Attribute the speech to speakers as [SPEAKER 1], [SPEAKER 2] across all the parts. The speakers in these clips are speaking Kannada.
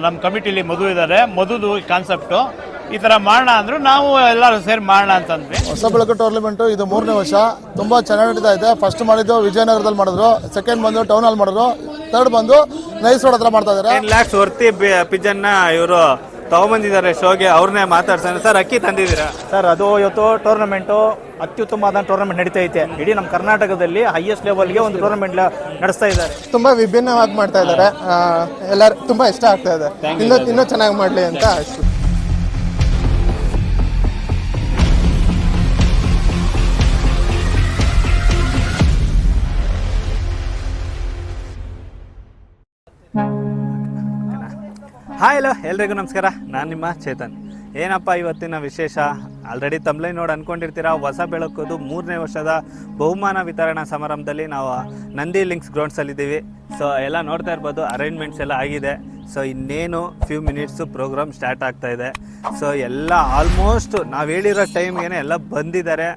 [SPEAKER 1] ನಮ್ಮ ಕಮಿಟಿಲಿ ಮಧು ಇದ್ದಾರೆ. ಮಧುದು ಕಾನ್ಸೆಪ್ಟು ಈ ಥರ ಮಾಡೋಣ ಅಂದರು. ನಾವು ಎಲ್ಲರೂ ಸೇರಿ ಮಾಡೋಣ ಅಂತಂದ್ವಿ.
[SPEAKER 2] ಹೊಸ ಬೆಳಕು ಟೂರ್ನಮೆಂಟು ಇದು 3ನೇ ವರ್ಷ. ತುಂಬ ಚೆನ್ನಾಗಿ ನಡೀತಾ ಇದೆ. ಫಸ್ಟ್ ಮಾಡಿದ್ದು ವಿಜಯನಗರದಲ್ಲಿ ಮಾಡಿದ್ರು, ಸೆಕೆಂಡ್ ಬಂದು ಟೌನ್ ಹಾಲ್ ಮಾಡಿದ್ರು, ಥರ್ಡ್ ಬಂದು ನೈಸ್ ರೋಡ್ ಹತ್ರ ಮಾಡ್ತಾ ಇದ್ದಾರೆ.
[SPEAKER 3] 10 lakhs ವರ್ತಿ ಪಿಜ್ಜನ್ನ ಇವರು ತಗೊಂಬಂದಿದ್ದಾರೆ ಶೋಗೆ. ಅವ್ರನ್ನೇ ಮಾತಾಡ್ಸೋಣ. ಸರ್, ಅಕ್ಕಿ ತಂದಿದ್ದೀರಾ
[SPEAKER 4] ಸರ್? ಅದು ಇವತ್ತು ಟೂರ್ನಮೆಂಟು ಅತ್ಯುತ್ತಮವಾದ ಟೂರ್ನಮೆಂಟ್ ನಡೀತಾ ಐತೆ. ಇಡೀ ನಮ್ಮ ಕರ್ನಾಟಕದಲ್ಲಿ ಹೈಯೆಸ್ಟ್ ಲೆವೆಲ್ಗೆ ಒಂದು ಟೂರ್ನಮೆಂಟ್ ನಡೆಸ್ತಾ ಇದ್ದಾರೆ.
[SPEAKER 5] ತುಂಬಾ ವಿಭಿನ್ನವಾಗಿ ಮಾಡ್ತಾ ಇದ್ದಾರೆ. ಎಲ್ಲರೂ ತುಂಬಾ ಇಷ್ಟ ಆಗ್ತಾ ಇದೆ. ಇನ್ನೂ ಚೆನ್ನಾಗಿ ಮಾಡಲಿ ಅಂತ ಅಷ್ಟು.
[SPEAKER 3] ಹಾಯ್, ಹಲೋ, ಎಲ್ರಿಗೂ ನಮಸ್ಕಾರ. ನಾನು ನಿಮ್ಮ ಚೇತನ್. ಏನಪ್ಪ ಇವತ್ತಿನ ವಿಶೇಷ? ಆಲ್ರೆಡಿ ತಮ್ಲೈ ನೋಡಿ ಅಂದ್ಕೊಂಡಿರ್ತೀರ. ಹೊಸ ಬೆಳಕುದು 3ನೇ ವರ್ಷದ ಬಹುಮಾನ ವಿತರಣಾ ಸಮಾರಂಭದಲ್ಲಿ ನಾವು ನಂದಿ ಲಿಂಕ್ಸ್ ಗ್ರೌಂಡ್ಸಲ್ಲಿದ್ದೀವಿ. ಸೊ ಎಲ್ಲ ನೋಡ್ತಾ ಇರ್ಬೋದು, ಅರೇಂಜ್ಮೆಂಟ್ಸ್ ಎಲ್ಲ ಆಗಿದೆ. ಸೊ ಇನ್ನೇನು ಫ್ಯೂ ಮಿನಿಟ್ಸು ಪ್ರೋಗ್ರಾಮ್ ಸ್ಟಾರ್ಟ್ ಆಗ್ತಾ ಇದೆ. ಸೊ ಎಲ್ಲ ಆಲ್ಮೋಸ್ಟ್ ನಾವು ಹೇಳಿರೋ ಟೈಮ್ಗೆ ಎಲ್ಲ ಬಂದಿದ್ದಾರೆ.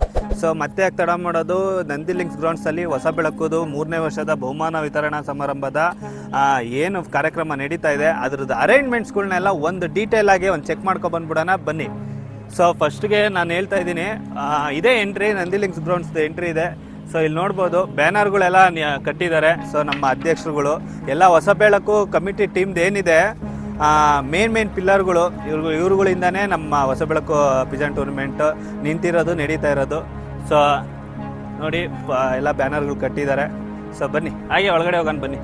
[SPEAKER 3] ಸೊ ಮತ್ತೆ ತಡ ಮಾಡೋದು, ನಂದಿ ಲಿಂಕ್ಸ್ ಗ್ರೌಂಡ್ಸಲ್ಲಿ ಹೊಸ ಬೆಳಕುದು 3ನೇ ವರ್ಷದ ಬಹುಮಾನ ವಿತರಣಾ ಸಮಾರಂಭದ ಏನು ಕಾರ್ಯಕ್ರಮ ನಡೀತಾ ಇದೆ ಅದ್ರದ್ದು ಅರೇಂಜ್ಮೆಂಟ್ಸ್ಗಳನ್ನೆಲ್ಲ ಒಂದು ಡೀಟೇಲ್ ಆಗಿ ಒಂದು ಚೆಕ್ ಮಾಡ್ಕೊ ಬಂದ್ಬಿಡೋಣ ಬನ್ನಿ. ಸೊ ಫಸ್ಟ್ಗೆ ನಾನು ಹೇಳ್ತಾ ಇದ್ದೀನಿ, ಇದೇ ಎಂಟ್ರಿ, ನಂದಿ ಲಿಂಕ್ಸ್ ಗ್ರೌಂಡ್ಸ್ದು ಎಂಟ್ರಿ ಇದೆ. ಸೊ ಇಲ್ಲಿ ನೋಡ್ಬೋದು ಬ್ಯಾನರ್ಗಳೆಲ್ಲ ಕಟ್ಟಿದ್ದಾರೆ. ಸೊ ನಮ್ಮ ಅಧ್ಯಕ್ಷರುಗಳು ಎಲ್ಲ ಹೊಸ ಬೆಳಕು ಕಮಿಟಿ ಟೀಮ್ದು ಏನಿದೆ ಮೇನ್ ಪಿಲ್ಲರ್ಗಳು ಇವ್ರುಗಳಿಂದಾನೇ ನಮ್ಮ ಹೊಸ ಬೆಳಕು ಪಿಜನ್ ಟೂರ್ನಮೆಂಟ್ ನಿಂತಿರೋದು, ನಡೀತಾ ಇರೋದು. ಸೊ ನೋಡಿ ಎಲ್ಲ ಬ್ಯಾನರ್ಗಳು ಕಟ್ಟಿದ್ದಾರೆ. ಸೊ ಬನ್ನಿ ಹಾಗೆ ಒಳಗಡೆ ಹೋಗೋಣ ಬನ್ನಿ.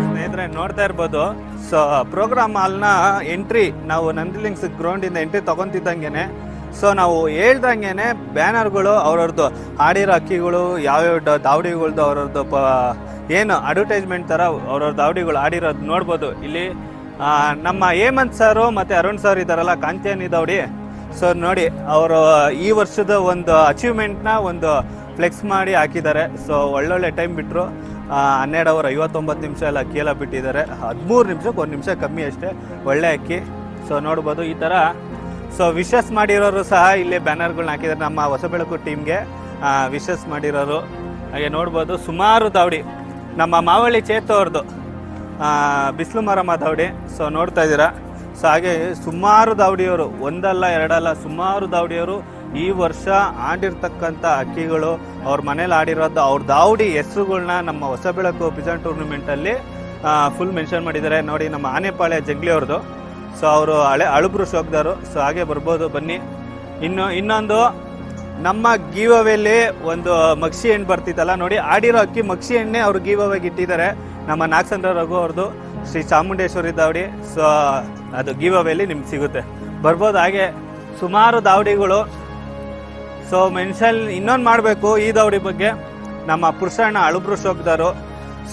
[SPEAKER 3] ಸ್ನೇಹಿತರೆ ನೋಡ್ತಾ ಇರ್ಬೋದು, ಸೊ ಪ್ರೋಗ್ರಾಮ್ ಹಾಲ್ನ ಎಂಟ್ರಿ ನಾವು ನಂದಿ ಲಿಂಕ್ಸ್ ಗ್ರೌಂಡಿಂದ ಎಂಟ್ರಿ ತಗೊಂತಿದ್ದಂಗೆ ಸೊ ನಾವು ಹೇಳ್ದಂಗೆ ಬ್ಯಾನರ್ಗಳು ಅವ್ರವ್ರದ್ದು ಆಡಿರೋ ಅಕ್ಕಿಗಳು ಯಾವ್ಯಾವ ದಾವಡಿಗಳ್ದು ಅವ್ರವ್ರದ್ದು ಏನು ಅಡ್ವರ್ಟೈಸ್ಮೆಂಟ್ ಥರ ಅವ್ರವ್ರ ದಾವಡಿಗಳು ಆಡಿರೋದು ನೋಡ್ಬೋದು. ಇಲ್ಲಿ ನಮ್ಮ ಹೇಮಂತ್ ಸರು ಮತ್ತು ಅರುಣ್ ಸರ್ ಇದ್ದಾರಲ್ಲ, ಕಾಂತ್ಯಾನಿ ದಾವಡಿ. ಸೊ ನೋಡಿ ಅವರು ಈ ವರ್ಷದ ಒಂದು ಅಚೀವ್ಮೆಂಟ್ನ ಒಂದು ಫ್ಲೆಕ್ಸ್ ಮಾಡಿ ಹಾಕಿದ್ದಾರೆ. ಸೊ ಒಳ್ಳೊಳ್ಳೆ ಟೈಮ್ ಬಿಟ್ಟರು. 12:59 ಎಲ್ಲ ಅಕ್ಕಿ ಎಲ್ಲ ಬಿಟ್ಟಿದ್ದಾರೆ. 13 ನಿಮಿಷಕ್ಕೆ 1 ನಿಮಿಷ ಕಮ್ಮಿ ಅಷ್ಟೇ, ಒಳ್ಳೆ ಅಕ್ಕಿ. ಸೊ ನೋಡ್ಬೋದು ಈ ಥರ. ಸೊ ವಿಶಸ್ ಮಾಡಿರೋರು ಸಹ ಇಲ್ಲಿ ಬ್ಯಾನರ್ಗಳನ್ನ ಹಾಕಿದ್ದಾರೆ. ನಮ್ಮ ಹೊಸ ಬೆಳಕು ಟೀಮ್ಗೆ ವಿಶಸ್ ಮಾಡಿರೋರು ಹಾಗೆ ನೋಡ್ಬೋದು. ಸುಮಾರು ದಾವಡಿ ನಮ್ಮ ಮಾವಳ್ಳಿ ಚೇತು ಅವ್ರದ್ದು ಬಿಸಿಲು ಮರಮ್ಮ ದಾವಡಿ. ಸೊ ನೋಡ್ತಾ ಇದ್ದೀರಾ. ಸೊ ಹಾಗೆ ಸುಮಾರು ದಾವಡಿಯವರು, ಒಂದಲ್ಲ ಎರಡಲ್ಲ, ಸುಮಾರು ದಾವಡಿಯವರು ಈ ವರ್ಷ ಆಡಿರ್ತಕ್ಕಂಥ ಅಕ್ಕಿಗಳು ಅವ್ರ ಮನೇಲಿ ಆಡಿರೋದು ಅವ್ರ ದಾವಡಿ ಹೆಸರುಗಳನ್ನ ನಮ್ಮ ಹೊಸ ಬೆಳಕು ಪಿಜನ್ ಟೂರ್ನಮೆಂಟಲ್ಲಿ ಫುಲ್ ಮೆನ್ಷನ್ ಮಾಡಿದ್ದಾರೆ. ನೋಡಿ ನಮ್ಮ ಆನೆಪಾಳ್ಯ ಜಂಗ್ಲಿ ಅವ್ರದ್ದು. ಸೊ ಅವರು ಅಳುಬ್ರು ಶೋಕ್ದಾರು. ಸೊ ಹಾಗೆ ಬರ್ಬೋದು ಬನ್ನಿ. ಇನ್ನೊಂದು ನಮ್ಮ ಗೀವ್ ಅವೇಲಿ ಒಂದು ಮಕ್ಷಿ ಎಣ್ಣೆ ಬರ್ತಿತ್ತಲ್ಲ ನೋಡಿ, ಆಡಿರೋ ಅಕ್ಕಿ ಮಕ್ಷಿ ಎಣ್ಣೆ ಅವ್ರು ಗೀವ್ ಅವೇಗೆ ಇಟ್ಟಿದ್ದಾರೆ. ನಮ್ಮ ನಾಗಚಂದ್ರ ರಘು ಅವ್ರದ್ದು ಶ್ರೀ ಚಾಮುಂಡೇಶ್ವರಿ ದಾವಡಿ. ಸೊ ಅದು ಗೀವ್ ಅವೇಲಿ ನಿಮ್ಗೆ ಸಿಗುತ್ತೆ, ಬರ್ಬೋದು. ಹಾಗೆ ಸುಮಾರು ದಾವಡಿಗಳು. ಸೊ ಮೆನ್ಷನ್ ಇನ್ನೊಂದು ಮಾಡಬೇಕು ಈ ದಾವಡಿ ಬಗ್ಗೆ, ನಮ್ಮ ಪುರುಷಣ್ಣ ಅಳುಬ್ರು ಶೋಕ್ದಾರು.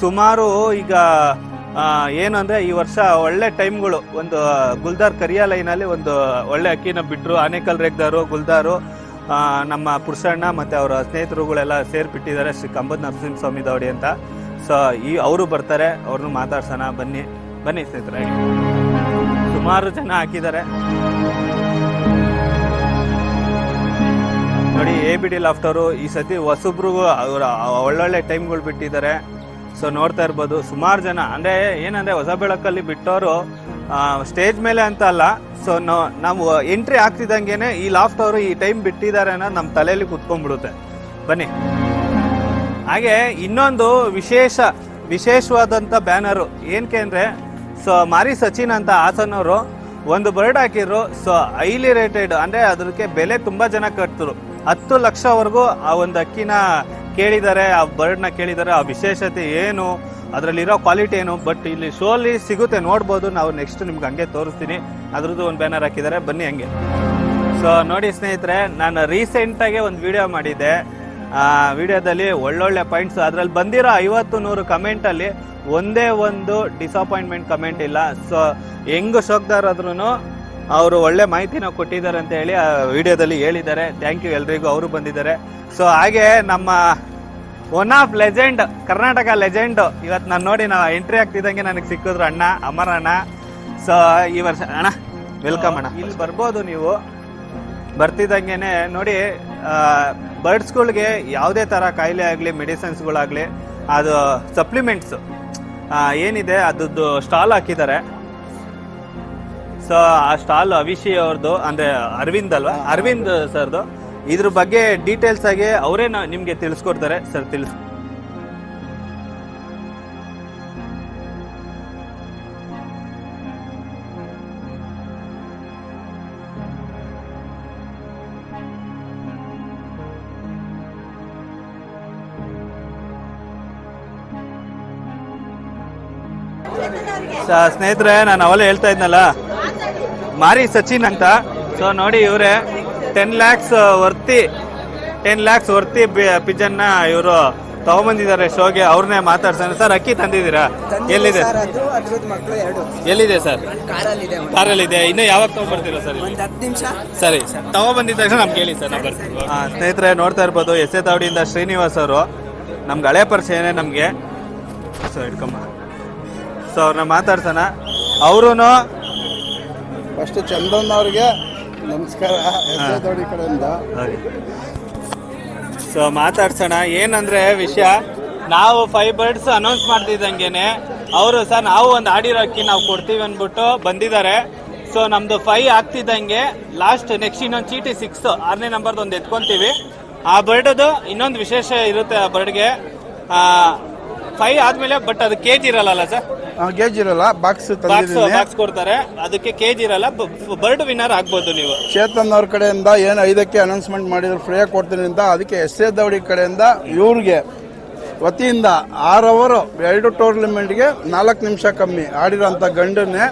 [SPEAKER 3] ಸುಮಾರು ಈಗ ಏನು ಅಂದರೆ ಈ ವರ್ಷ ಒಳ್ಳೆ ಟೈಮ್ಗಳು, ಒಂದು ಗುಲ್ದಾರ್ ಕರಿಯಾ ಲೈನಲ್ಲಿ ಒಂದು ಒಳ್ಳೆ ಅಕ್ಕಿನ ಬಿಟ್ಟರು. ಆನೇಕಲ್ ರೇಗ್ದಾರು, ಗುಲ್ದಾರು, ನಮ್ಮ ಪುರುಷಣ್ಣ ಮತ್ತು ಅವರ ಸ್ನೇಹಿತರುಗಳೆಲ್ಲ ಸೇರಿಬಿಟ್ಟಿದ್ದಾರೆ, ಶ್ರೀ ಕಂಬದ ನರಸಿಂಹಸ್ವಾಮಿ ದಾವಡಿ ಅಂತ. ಸೊ ಅವರು ಬರ್ತಾರೆ, ಅವ್ರನ್ನೂ ಮಾತಾಡ್ಸೋಣ ಬನ್ನಿ ಸ್ನೇಹಿತರೆ. ಸುಮಾರು ಜನ ಹಾಕಿದ್ದಾರೆ ನೋಡಿ. ABD ಲಾಫ್ಟರು ಈ ಸತಿ ಹೊಸಬ್ರಿಗೂ ಅವರ ಒಳ್ಳೊಳ್ಳೆ ಟೈಮ್ಗಳು ಬಿಟ್ಟಿದ್ದಾರೆ. ಸೊ ನೋಡ್ತಾ ಇರ್ಬೋದು ಸುಮಾರು ಜನ. ಅಂದರೆ ಏನಂದರೆ ಹೊಸ ಬೆಳಕಲ್ಲಿ ಬಿಟ್ಟವರು ಸ್ಟೇಜ್ ಮೇಲೆ ಅಂತ ಅಲ್ಲ, ಸೊ ನಾವು ಎಂಟ್ರಿ ಆಗ್ತಿದ್ದಂಗೆ ಈ ಲಾಫ್ಟ್ ಅವರು ಈ ಟೈಮ್ ಬಿಟ್ಟಿದ್ದಾರೆ ಅನ್ನೋದು ನಮ್ಮ ತಲೆಯಲ್ಲಿ ಕುತ್ಕೊಂಡ್ಬಿಡುತ್ತೆ. ಬನ್ನಿ. ಹಾಗೆ ಇನ್ನೊಂದು ವಿಶೇಷವಾದಂಥ ಬ್ಯಾನರು ಏನಕ್ಕೆ ಅಂದರೆ, ಸೊ ಮಾರಿ ಸಚಿನ್ ಅಂತ ಹಾಸನವರು ಒಂದು ಬರ್ಡ್ ಹಾಕಿದ್ರು. ಸೊ ಹೈಲಿ ರೇಟೆಡ್, ಅಂದರೆ ಅದಕ್ಕೆ ಬೆಲೆ ತುಂಬ ಜನ ಕಟ್ತರು. 10 ಲಕ್ಷವರೆಗೂ ಆ ಒಂದು ಅಕ್ಕಿನ ಕೇಳಿದ್ದಾರೆ, ಆ ಬರ್ಡ್ನ ಕೇಳಿದ್ದಾರೆ. ಆ ವಿಶೇಷತೆ ಏನು, ಅದರಲ್ಲಿರೋ ಕ್ವಾಲಿಟಿ ಏನು, ಬಟ್ ಇಲ್ಲಿ ಶೋಲಿ ಸಿಗುತ್ತೆ, ನೋಡ್ಬೋದು. ನಾವು ನೆಕ್ಸ್ಟ್ ನಿಮ್ಗೆ ಹಂಗೆ ತೋರಿಸ್ತೀನಿ. ಅದ್ರದ್ದು ಒಂದು ಬ್ಯಾನರ್ ಹಾಕಿದ್ದಾರೆ, ಬನ್ನಿ ಹಂಗೆ. ಸೊ ನೋಡಿ ಸ್ನೇಹಿತರೆ, ನಾನು ರೀಸೆಂಟಾಗೆ ಒಂದು ವಿಡಿಯೋ ಮಾಡಿದ್ದೆ. ವಿಡಿಯೋದಲ್ಲಿ ಒಳ್ಳೊಳ್ಳೆ ಪಾಯಿಂಟ್ಸ್, ಅದರಲ್ಲಿ ಬಂದಿರೋ 50-100 ಕಮೆಂಟಲ್ಲಿ ಒಂದೇ ಒಂದು ಡಿಸಪಾಯಿಂಟ್ಮೆಂಟ್ ಕಮೆಂಟ್ ಇಲ್ಲ. ಸೊ ಹೆಂಗ್ ಶೋಕ್ದಾರಾದ್ರೂ ಅವರು ಒಳ್ಳೆ ಮಾಹಿತಿನ ಕೊಟ್ಟಿದ್ದಾರೆ ಅಂತ ಹೇಳಿ ಆ ವಿಡಿಯೋದಲ್ಲಿ ಹೇಳಿದ್ದಾರೆ. ಥ್ಯಾಂಕ್ ಯು ಎಲ್ರಿಗೂ, ಅವರು ಬಂದಿದ್ದಾರೆ. ಸೊ ಹಾಗೆ ನಮ್ಮ one of legend, Karnataka legend, ಇವತ್ತು ನಾನು ನೋಡಿ ನಾವು ಎಂಟ್ರಿ ಆಗ್ತಿದ್ದಂಗೆ ನನಗೆ ಸಿಕ್ಕಿದ್ರು ಅಣ್ಣ, ಅಮರ್ ಅಣ್ಣ. ಸೊ ಈ ವರ್ಷ ಅಣ್ಣ ವೆಲ್ಕಮ್ ಅಣ್ಣ. ಇಲ್ಲಿ ಬರ್ಬೋದು ನೀವು. ಬರ್ತಿದ್ದಂಗೆ ನೋಡಿ, ಬರ್ಡ್ಸ್ಗಳಿಗೆ ಯಾವುದೇ ಥರ ಕಾಯಿಲೆ ಆಗಲಿ, ಮೆಡಿಸಿನ್ಸ್ಗಳಾಗಲಿ ಅದು ಸಪ್ಲಿಮೆಂಟ್ಸ್ ಏನಿದೆ ಅದದ್ದು ಸ್ಟಾಲ್ ಹಾಕಿದ್ದಾರೆ. ಸೊ ಆ ಸ್ಟಾಲ್ ಅವಿಶಿ ಅವ್ರದ್ದು, ಅಂದರೆ ಅರವಿಂದ್ ಅಲ್ವಾ, ಅರವಿಂದ್ ಸರ್ದು. ಇದ್ರ ಬಗ್ಗೆ ಡೀಟೇಲ್ಸ್ ಆಗಿ ಅವರೇ ನಿಮಗೆ ತಿಳಿಸ್ಕೊಡ್ತಾರೆ. ಸರ್ ತಿಳಿಸ್. ಸ್ನೇಹಿತರೆ, ನಾನು ಅವಲೇ ಹೇಳ್ತಾ ಇದ್ನಲ್ಲ, ಮಾರಿ ಸಚಿನ್ ಅಂತ. ಸೊ ನೋಡಿ, ಇವರೇ 10 lakhs ವರ್ತಿ ಪಿಜನ್ನ ಇವರು ತಗೊಂಬಂದಿದ್ದಾರೆ ಶೋಗೆ. ಅವ್ರನ್ನೇ ಮಾತಾಡ್ತಾನೆ. ಸರ್, ಅಕ್ಕಿ ತಂದಿದ್ದೀರಾ? ಎಲ್ಲಿದೆ? ಎಲ್ಲಿದೆ ಸರ್? ಕಾರಲ್ಲಿದೆ. ಇನ್ನು ಯಾವಾಗ ತಗೊಂಡ್ಬರ್ತೀರಾ ಸರ್? ಸರಿ, ತಗೊಂಡ್ಬಂದಿದ್ದ ತಕ್ಷಣ ನಮ್ಗೆ ಹೇಳಿ ಸರ್, ನಾವು ಬರ್ತೀವಿ. ಸ್ನೇಹಿತರೆ, ನೋಡ್ತಾ ಇರ್ಬೋದು, ಎಸ್ ಎ ತಾವಡಿಯಿಂದ ಶ್ರೀನಿವಾಸ್ ಅವರು ನಮ್ಗೆ ಹಳೆ ಪರಿಚಯನೇ ನಮಗೆ. ಸೊ ಇಟ್ಕೊಂಬ. ಸೊ ಅವ್ರನ್ನ ಮಾತಾಡ್ಸೋಣ. ಅವರು
[SPEAKER 2] ಫಸ್ಟ್ ಚಂದನ್ ಅವ್ರಿಗೆ ನಮಸ್ಕಾರ, ದೌಡಿ ಕಡೆಯಿಂದ.
[SPEAKER 3] ಸೊ ಮಾತಾಡ್ಸೋಣ. ಏನಂದ್ರೆ ವಿಷಯ, ನಾವು 5 birds ಅನೌನ್ಸ್ ಮಾಡ್ತಿದ್ದಂಗೆನೆ ಅವರು ಸರ್ ನಾವು ಒಂದು ಆಡಿರೋ ಅಕ್ಕಿ ನಾವು ಕೊಡ್ತೀವಿ ಅಂದ್ಬಿಟ್ಟು ಬಂದಿದ್ದಾರೆ. ಸೊ ನಮ್ದು 5 ಆಗ್ತಿದ್ದಂಗೆ ಲಾಸ್ಟ್ ನೆಕ್ಸ್ಟ್ ಇನ್ನೊಂದು ಚೀಟಿ 6 6ನೇ ನಂಬರ್ದು ಒಂದು ಎತ್ಕೊಂತೀವಿ. ಆ ಬರ್ಡದು ಇನ್ನೊಂದು ವಿಶೇಷ ಇರುತ್ತೆ. ಆ ಬರ್ಡ್ಗೆ 5 ಆದ್ಮೇಲೆ, ಬಟ್ ಅದು KG ಇರಲ್ಲ ಸರ್.
[SPEAKER 2] ಗೇಜ್ ಇರಲ್ಲ, ಬಾಕ್ಸ್
[SPEAKER 3] ಬಾಕ್ಸ್ ಕೊಡ್ತಾರೆ, ಅದಕ್ಕೆ KG ಇರಲ್ಲ. ಬರ್ಡ್ ವಿನ್ನರ್ ಆಗ್ಬೋದು ನೀವು.
[SPEAKER 2] ಚೇತನ್ ಅವ್ರ ಕಡೆಯಿಂದ ಏನು 5ಕ್ಕೆ ಅನೌನ್ಸ್ಮೆಂಟ್ ಮಾಡಿದ್ರು ಫ್ರೀಯಾಗಿ ಕೊಡ್ತೀನಿ ಅಂತ, ಅದಕ್ಕೆ ಎಸ್ ಎ ದೌಡಿ ಕಡೆಯಿಂದ ಇವ್ರಿಗೆ ವತಿಯಿಂದ 6 hour 2 ಟೂರ್ನಮೆಂಟ್ಗೆ 4 ನಿಮಿಷ ಕಮ್ಮಿ ಆಡಿರೋಂಥ ಗಂಡನ್ನೇ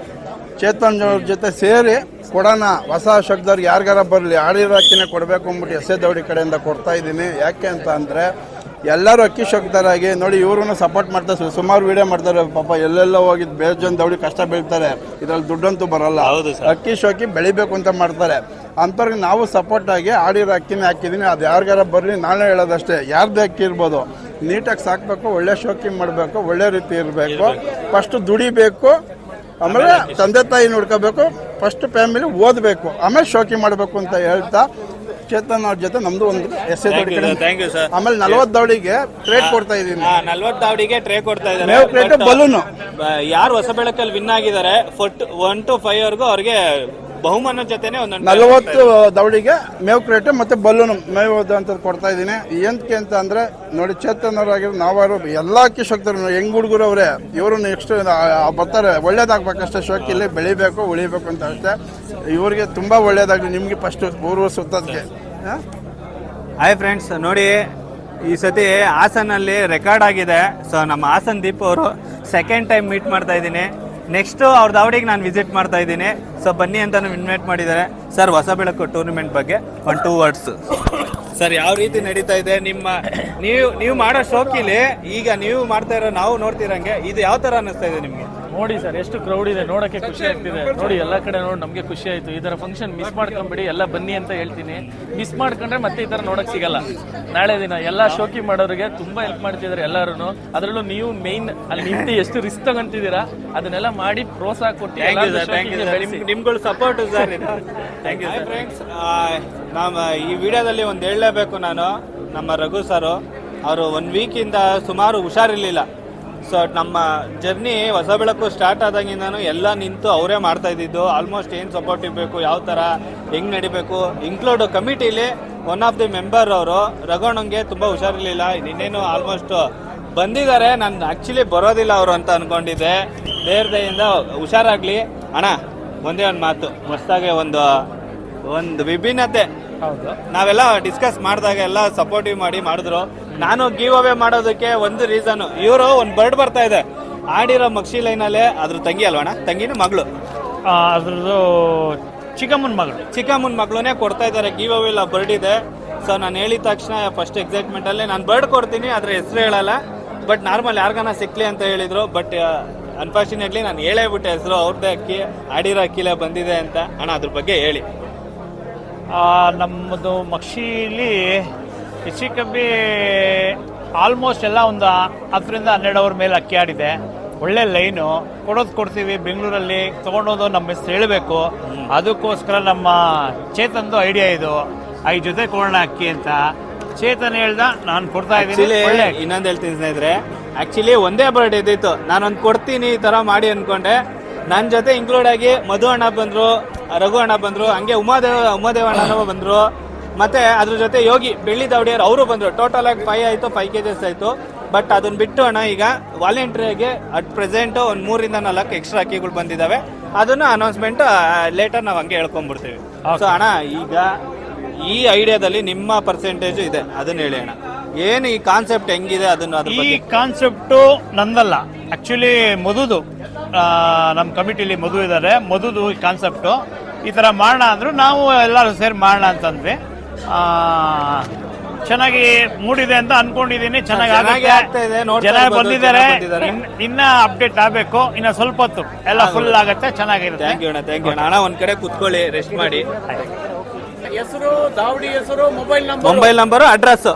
[SPEAKER 2] ಚೇತನ್ ಅವ್ರ ಜೊತೆ ಸೇರಿ ಕೊಡೋಣ. ಹೊಸ ಶಬ್ದವ್ರಿಗೆ ಯಾರಿಗಾರ ಬರಲಿ, ಆಡಿರೋ ಅಕ್ಕಿನೇ ಕೊಡಬೇಕು ಅಂದ್ಬಿಟ್ಟು ಎಸ್ ಎ ದೌಡಿ ಕಡೆಯಿಂದ ಕೊಡ್ತಾ ಇದ್ದೀನಿ. ಯಾಕೆ ಅಂತ ಅಂದರೆ, ಎಲ್ಲರೂ ಅಕ್ಕಿ ಶೋಕ್ದಾರಾಗಿ ನೋಡಿ, ಇವ್ರನ್ನ ಸಪೋರ್ಟ್ ಮಾಡ್ತಾರೆ. ಸುಮಾರು ವಿಡಿಯೋ ಮಾಡ್ತಾರೆ ಪಾಪ, ಎಲ್ಲೆಲ್ಲ ಹೋಗಿದ್ದು ಬೇಜನ್ ದೌಡಿ ಕಷ್ಟ ಬೀಳ್ತಾರೆ. ಇದ್ರಲ್ಲಿ ದುಡ್ಡಂತೂ ಬರಲ್ಲ. ಅಕ್ಕಿ ಶೋಕಿ ಬೆಳಿಬೇಕು ಅಂತ ಮಾಡ್ತಾರೆ. ಅಂಥವ್ರಿಗೆ ನಾವು ಸಪೋರ್ಟ್ ಆಗಿ ಆಡಿರೋ ಅಕ್ಕಿನೇ ಹಾಕಿದ್ದೀನಿ. ಅದು ಯಾರಿಗಾರ ಬರಲಿ, ನಾಳೆ ಹೇಳೋದಷ್ಟೇ, ಯಾರ್ದೇ ಅಕ್ಕಿ ಇರ್ಬೋದು, ನೀಟಾಗಿ ಸಾಕಬೇಕು, ಒಳ್ಳೆ ಶೋಕಿ ಮಾಡಬೇಕು, ಒಳ್ಳೆ ರೀತಿ ಇರಬೇಕು, ಫಸ್ಟ್ ದುಡಿಬೇಕು, ಆಮೇಲೆ ತಂದೆ ತಾಯಿ ನೋಡ್ಕೋಬೇಕು, ಫಸ್ಟ್ ಫ್ಯಾಮಿಲಿ ಓದಬೇಕು, ಆಮೇಲೆ ಶೋಕಿ ಮಾಡಬೇಕು ಅಂತ ಹೇಳ್ತಾ ಚೇತನ್ ಅವ್ರ ಜೊತೆ ನಮ್ದು ಒಂದು ಎಸ್ ಎ ದೌಡಿ ಕಡೆ. ಆಮೇಲೆ 40 ದೌಡಿಗೆ ಟ್ರೇಡ್ ಕೊಡ್ತಾ ಇದೀನಿ.
[SPEAKER 3] 40 ದೌಡಿಗೆ ಟ್ರೇ ಕೊಡ್ತಾ ಇದ್ದಾರೆ.
[SPEAKER 2] ಮೇವು ಕ್ರೇಟ್, ಬಲೂನು.
[SPEAKER 3] ಯಾರು ಹೊಸ ಬೆಳಕಲ್ಲಿ ವಿನ್ ಆಗಿದ್ದಾರೆ 1 to 5 ವರೆಗೂ ಅವ್ರಿಗೆ ಬಹುಮಾನ ಜೊತೆನೆ
[SPEAKER 2] 40 ದೌಡಿಗೆ ಮೇವು ಕ್ರೇಟ್ ಮತ್ತೆ ಬಲೂನು ಮೇವು ಅಂತ ಕೊಡ್ತಾ ಇದೀನಿ. ಏನಕ್ಕೆ ಅಂತ ಅಂದ್ರೆ ನೋಡಿ, ಚೇತನ್ ಅವ್ರಾಗಿರೋ ನಾವಾರು ಎಲ್ಲಾ ಅಕ್ಕಿ ಶೋಕ್ತಾರೆ. ಹೆಂಗ್ ಹುಡುಗರು ಅವ್ರೆ, ಇವರು ನೆಕ್ಸ್ಟ್ ಬರ್ತಾರೆ, ಒಳ್ಳೇದಾಗ್ಬೇಕಷ್ಟೇ. ಶೋಕಿಲಿ ಬೆಳಿಬೇಕು, ಉಳಿಬೇಕು ಅಂತ ಅಷ್ಟೇ. ಇವ್ರಿಗೆ ತುಂಬಾ ಒಳ್ಳೇದಾಗ್ಲಿ, ನಿಮ್ಗೆ ಫಸ್ಟ್ ಊರು ಸುತ್ತೋದಕ್ಕೆ.
[SPEAKER 3] ಹಾಯ್ ಫ್ರೆಂಡ್ಸ್, ನೋಡಿ ಈ ಸತಿ ಹಾಸನಲ್ಲಿ ರೆಕಾರ್ಡ್ ಆಗಿದೆ. ಸೊ ನಮ್ಮ ಹಾಸನ್ ದೀಪ್ ಅವರು ಸೆಕೆಂಡ್ ಟೈಮ್ ಮೀಟ್ ಮಾಡ್ತಾ ಇದ್ದೀನಿ. ನೆಕ್ಸ್ಟ್ ಅವ್ರ ದಾವಡಿಗೆ ನಾನು ವಿಸಿಟ್ ಮಾಡ್ತಾ ಇದ್ದೀನಿ. ಸೊ ಬನ್ನಿ ಅಂತ ಇನ್ವೈಟ್ ಮಾಡಿದ್ದಾರೆ. ಸರ್, ಹೊಸ ಬೆಳಕು ಟೂರ್ನಮೆಂಟ್ ಬಗ್ಗೆ 1-2 words ಸರ್. ಯಾವ ರೀತಿ ನಡೀತಾ ಇದೆ ನಿಮ್ಮ ನೀವು ಮಾಡೋ ಶೋಕಿಲಿ? ಈಗ ನೀವು ಮಾಡ್ತಾ ಇರೋ, ನಾವು ನೋಡ್ತಿರಂಗೆ, ಇದು ಯಾವ ತರ ಅನಿಸ್ತಾ ಇದೆ ನಿಮ್ಗೆ?
[SPEAKER 6] ನೋಡಿ ಸರ್, ಎಷ್ಟು ಕ್ರೌಡ್ ಇದೆ, ನೋಡಕ್ಕೆ ಖುಷಿ ಆಗ್ತಿದೆ. ನೋಡಿ, ಎಲ್ಲ ಕಡೆ ನೋಡಿ ನಮಗೆ ಖುಷಿ ಆಯ್ತು. ಈ ತರ ಫಂಕ್ಷನ್ ಮಿಸ್ ಮಾಡ್ಕೊಂಬಿಡಿ, ಎಲ್ಲ ಬನ್ನಿ ಅಂತ ಹೇಳ್ತೀನಿ. ಮಿಸ್ ಮಾಡ್ಕೊಂಡ್ರೆ ಮತ್ತೆ ಈ ತರ ನೋಡಕ್ ಸಿಗಲ್ಲ. ನಾಳೆ ದಿನ ಎಲ್ಲ ಶೋಕಿ ಮಾಡೋರಿಗೆ ತುಂಬಾ ಹೆಲ್ಪ್ ಮಾಡ್ತಿದ್ದಾರೆ ಎಲ್ಲರೂ. ಅದರಲ್ಲೂ ನೀವು ಮೇನ್ ಅಲ್ಲಿ ನಿಂತು ಎಷ್ಟು ರಿಸ್ಕ್ ತಗೊಂತಿದ್ದೀರಾ, ಅದನ್ನೆಲ್ಲ ಮಾಡಿ ಪ್ರೋತ್ಸಾಹ ಕೊಟ್ಟು
[SPEAKER 3] ನಿಮ್ಗಳ support sir. Thank you friends. ನಮ್ಮ ಈ ವಿಡಿಯೋದಲ್ಲಿ ಒಂದು ಹೇಳಲೇಬೇಕು ನಾನು, ನಮ್ಮ ರಘು ಸರ್ ಅವರು 1 ವೀಕಿಂದ ಸುಮಾರು ಹುಷಾರಿರ್ಲಿಲ್ಲ. ಸೊ ನಮ್ಮ ಜರ್ನಿ ಹೊಸ ಬೆಳಕು ಸ್ಟಾರ್ಟ್ ಆದಾಗಿಂದನೂ ಎಲ್ಲ ನಿಂತು ಅವರೇ ಮಾಡ್ತಾ ಇದ್ದಿದ್ದು. ಆಲ್ಮೋಸ್ಟ್ ಏನು ಸಪೋರ್ಟ್ ಇರಬೇಕು, ಯಾವ ಥರ ಹೆಂಗೆ ನಡಿಬೇಕು, ಇನ್ಕ್ಲೂಡ್ ಕಮಿಟಿಲಿ ಒನ್ ಆಫ್ ದಿ ಮೆಂಬರ್ ಅವರು ರಘುಣ್ಣಂಗೆ ತುಂಬ ಹುಷಾರಿರ್ಲಿಲ್ಲ. ಇನ್ನೇನು ಆಲ್ಮೋಸ್ಟ್ ಬಂದಿದ್ದಾರೆ. ನಾನು ಆ್ಯಕ್ಚುಲಿ ಬರೋದಿಲ್ಲ ಅವರು ಅಂತ ಅಂದ್ಕೊಂಡಿದ್ದೆ. ದೇವ್ರ ದಯೆಯಿಂದ ಹುಷಾರಾಗಲಿ ಅಣ್ಣ. ಒಂದೇ ಒಂದು ಮಾತು, ಹೊಸದಾಗೆ ಒಂದು ವಿಭಿನ್ನತೆ.
[SPEAKER 6] ಹೌದು,
[SPEAKER 3] ನಾವೆಲ್ಲ ಡಿಸ್ಕಸ್ ಮಾಡಿದಾಗ ಎಲ್ಲ ಸಪೋರ್ಟಿವ್ ಮಾಡಿದ್ರು. ನಾನು ಗಿವ್ ಅವೇ ಮಾಡೋದಕ್ಕೆ ಒಂದು ರೀಸನ್, ಇವರು ಒಂದು ಬರ್ಡ್ ಬರ್ತಾ ಇದೆ ಆಡಿರೋ ಮಕ್ಷಿ ಲೈನಲ್ಲೇ. ಅದ್ರ ತಂಗಿ ಅಲ್ವಣ್ಣ? ತಂಗಿನ ಮಗಳು?
[SPEAKER 6] ಅದ್ರದ್ದು
[SPEAKER 3] ಚಿಕ್ಕಮ್ಮನ ಮಗಳನ್ನೇ ಕೊಡ್ತಾ ಇದ್ದಾರೆ. ಗಿವ್ ಅವೇ ಇಲ್ಲ, ಬರ್ಡ್ ಇದೆ. ಸೊ ನಾನು ಹೇಳಿದ ತಕ್ಷಣ ಫಸ್ಟ್ ಎಕ್ಸೈಟ್ಮೆಂಟಲ್ಲೇ ನಾನು ಬರ್ಡ್ ಕೊಡ್ತೀನಿ, ಅದ್ರ ಹೆಸರು ಹೇಳಲ್ಲ, ಬಟ್ ನಾರ್ಮಲ್ ಯಾರಿಗಾನ ಸಿಕ್ಲಿ ಅಂತ ಹೇಳಿದ್ರು. ಬಟ್ ಅನ್ಫಾರ್ಚುನೇಟ್ಲಿ ನಾನು ಹೇಳೇಬಿಟ್ಟೆ ಹೆಸರು, ಅವ್ರದ್ದೇ ಅಕ್ಕಿ, ಆಡಿರೋ ಅಕ್ಕಿಲೇ ಬಂದಿದೆ ಅಂತ. ಅಣ್ಣ, ಅದ್ರ ಬಗ್ಗೆ ಹೇಳಿ.
[SPEAKER 1] ನಮ್ಮದು ಮಕ್ಷಿಲಿ ಹೆಚ್ಚು ಕಮ್ಮಿ ಆಲ್ಮೋಸ್ಟ್ ಎಲ್ಲ ಒಂದು 10-12 hour ಮೇಲೆ ಅಕ್ಕಿ ಆಡಿದೆ. ಒಳ್ಳೆ ಲೈನು, ಕೊಡ್ತೀವಿ. ಬೆಂಗಳೂರಲ್ಲಿ ತೊಗೊಂಡೋದು ನಮ್ಮ ಹೆಸರು ಹೇಳಬೇಕು. ಅದಕ್ಕೋಸ್ಕರ ನಮ್ಮ ಚೇತನ್ದು ಐಡಿಯಾ ಇದು, 5 ಜೊತೆ ಕೊಡೋಣ ಅಕ್ಕಿ ಅಂತ. ಚೇತನ್ ಹೇಳ್ದ, ನಾನು ಕೊಡ್ತಾ ಇದ್ದೀನಿ.
[SPEAKER 3] ಇನ್ನೊಂದು ಹೇಳ್ತೀನಿ ಸ್ನೇಹಿತರೆ, ಆ್ಯಕ್ಚುಲಿ ಒಂದೇ ಬರ್ಡ್ ಇದ್ದಿತ್ತು, ನಾನೊಂದು ಕೊಡ್ತೀನಿ ಈ ಥರ ಮಾಡಿ ಅಂದ್ಕೊಂಡೆ. ನನ್ನ ಜೊತೆ ಇನ್ಕ್ಲೂಡ್ ಆಗಿ ಮಧು ಅಣ್ಣ ಬಂದರು, ರಘು ಅಣ್ಣ ಬಂದರು, ಹಂಗೆ ಉಮಾದೇವ ಅಣ್ಣನೂ ಬಂದರು, ಮತ್ತು ಅದ್ರ ಜೊತೆ ಯೋಗಿ ಬೆಳ್ಳಿ ದಾವಡಿಯರು ಅವರು ಬಂದರು. ಟೋಟಲ್ ಆಗಿ 5 ಆಯಿತು, 5 kgs ಆಯಿತು. ಬಟ್ ಅದನ್ನು ಬಿಟ್ಟು ಅಣ್ಣ ಈಗ ವಾಲಂಟ್ರಿಯಾಗಿ ಅಟ್ ಪ್ರೆಸೆಂಟು ಒಂದು 3 ರಿಂದ 4 ಎಕ್ಸ್ಟ್ರಾ ಅಕ್ಕಿಗಳು ಬಂದಿದ್ದಾವೆ. ಅದನ್ನು ಅನೌನ್ಸ್ಮೆಂಟ್ ಲೇಟರ್ ನಾವು ಹಂಗೆ ಹೇಳ್ಕೊಂಡ್ಬಿಡ್ತೀವಿ. ಸೊ ಅಣ್ಣ, ಈಗ ಈ ಐಡಿಯಾದಲ್ಲಿ ನಿಮ್ಮ ಪರ್ಸೆಂಟೇಜು ಇದೆ, ಅದನ್ನ ಹೇಳಿ ಅಣ್ಣ. ಏನು ಈ ಕಾನ್ಸೆಪ್ಟ್ ಹೆಂಗಿದೆ ಅದನ್ನು? ಅದ್ರ
[SPEAKER 1] ಈ
[SPEAKER 3] ಬಗ್ಗೆ
[SPEAKER 1] ಕಾನ್ಸೆಪ್ಟು ನಂದಲ್ಲ, ಆಕ್ಚುಲಿ ಮಧುದು. ನಮ್ಮ ಕಮಿಟಿಲಿ ಮಧು ಇದ್ದಾರೆ, ಮಧುದು ಈ ಕಾನ್ಸೆಪ್ಟು. ಈ ಥರ ಮಾಡೋಣ ಅಂದ್ರು, ನಾವು ಎಲ್ಲರೂ ಸೇರಿ ಮಾಡೋಣ ಅಂತಂದ್ವಿ. ಚೆನ್ನಾಗಿ ಮೂಡಿದೆ ಅಂತ ಅನ್ಕೊಂಡಿದೀನಿ. ಚೆನ್ನಾಗಿ
[SPEAKER 3] ಆಗ್ತಾ ಇದೆ, ನೋಡ್ತಾ
[SPEAKER 1] ಜನ
[SPEAKER 3] ಇರ್ಬೋದು,
[SPEAKER 1] ಬಂದಿದ್ದಾರೆ.
[SPEAKER 3] ಜನ ಬಂದಿದ್ದಾರೆ.
[SPEAKER 1] ಇನ್ನ ಅಪ್ಡೇಟ್ ಆಗಬೇಕು, ಇನ್ನ ಸ್ವಲ್ಪ ಹೊತ್ತು ಎಲ್ಲ ಫುಲ್ ಆಗುತ್ತೆ, ಚೆನ್ನಾಗಿರುತ್ತೆ.
[SPEAKER 3] ಥ್ಯಾಂಕ್ ಯು ಅಣ್ಣ, ಥ್ಯಾಂಕ್ ಯು ಅಣ್ಣ. ಅಣ್ಣ ಒಂದು ಕಡೆ ಕುತ್ಕೊಳ್ಳಿ, ರೆಸ್ಟ್ ಮಾಡಿ.
[SPEAKER 6] ಹೆಸರು ದಾವಡಿ ಹೆಸರು,
[SPEAKER 3] ಮೊಬೈಲ್ ನಂಬರು, ಅಡ್ರೆಸ್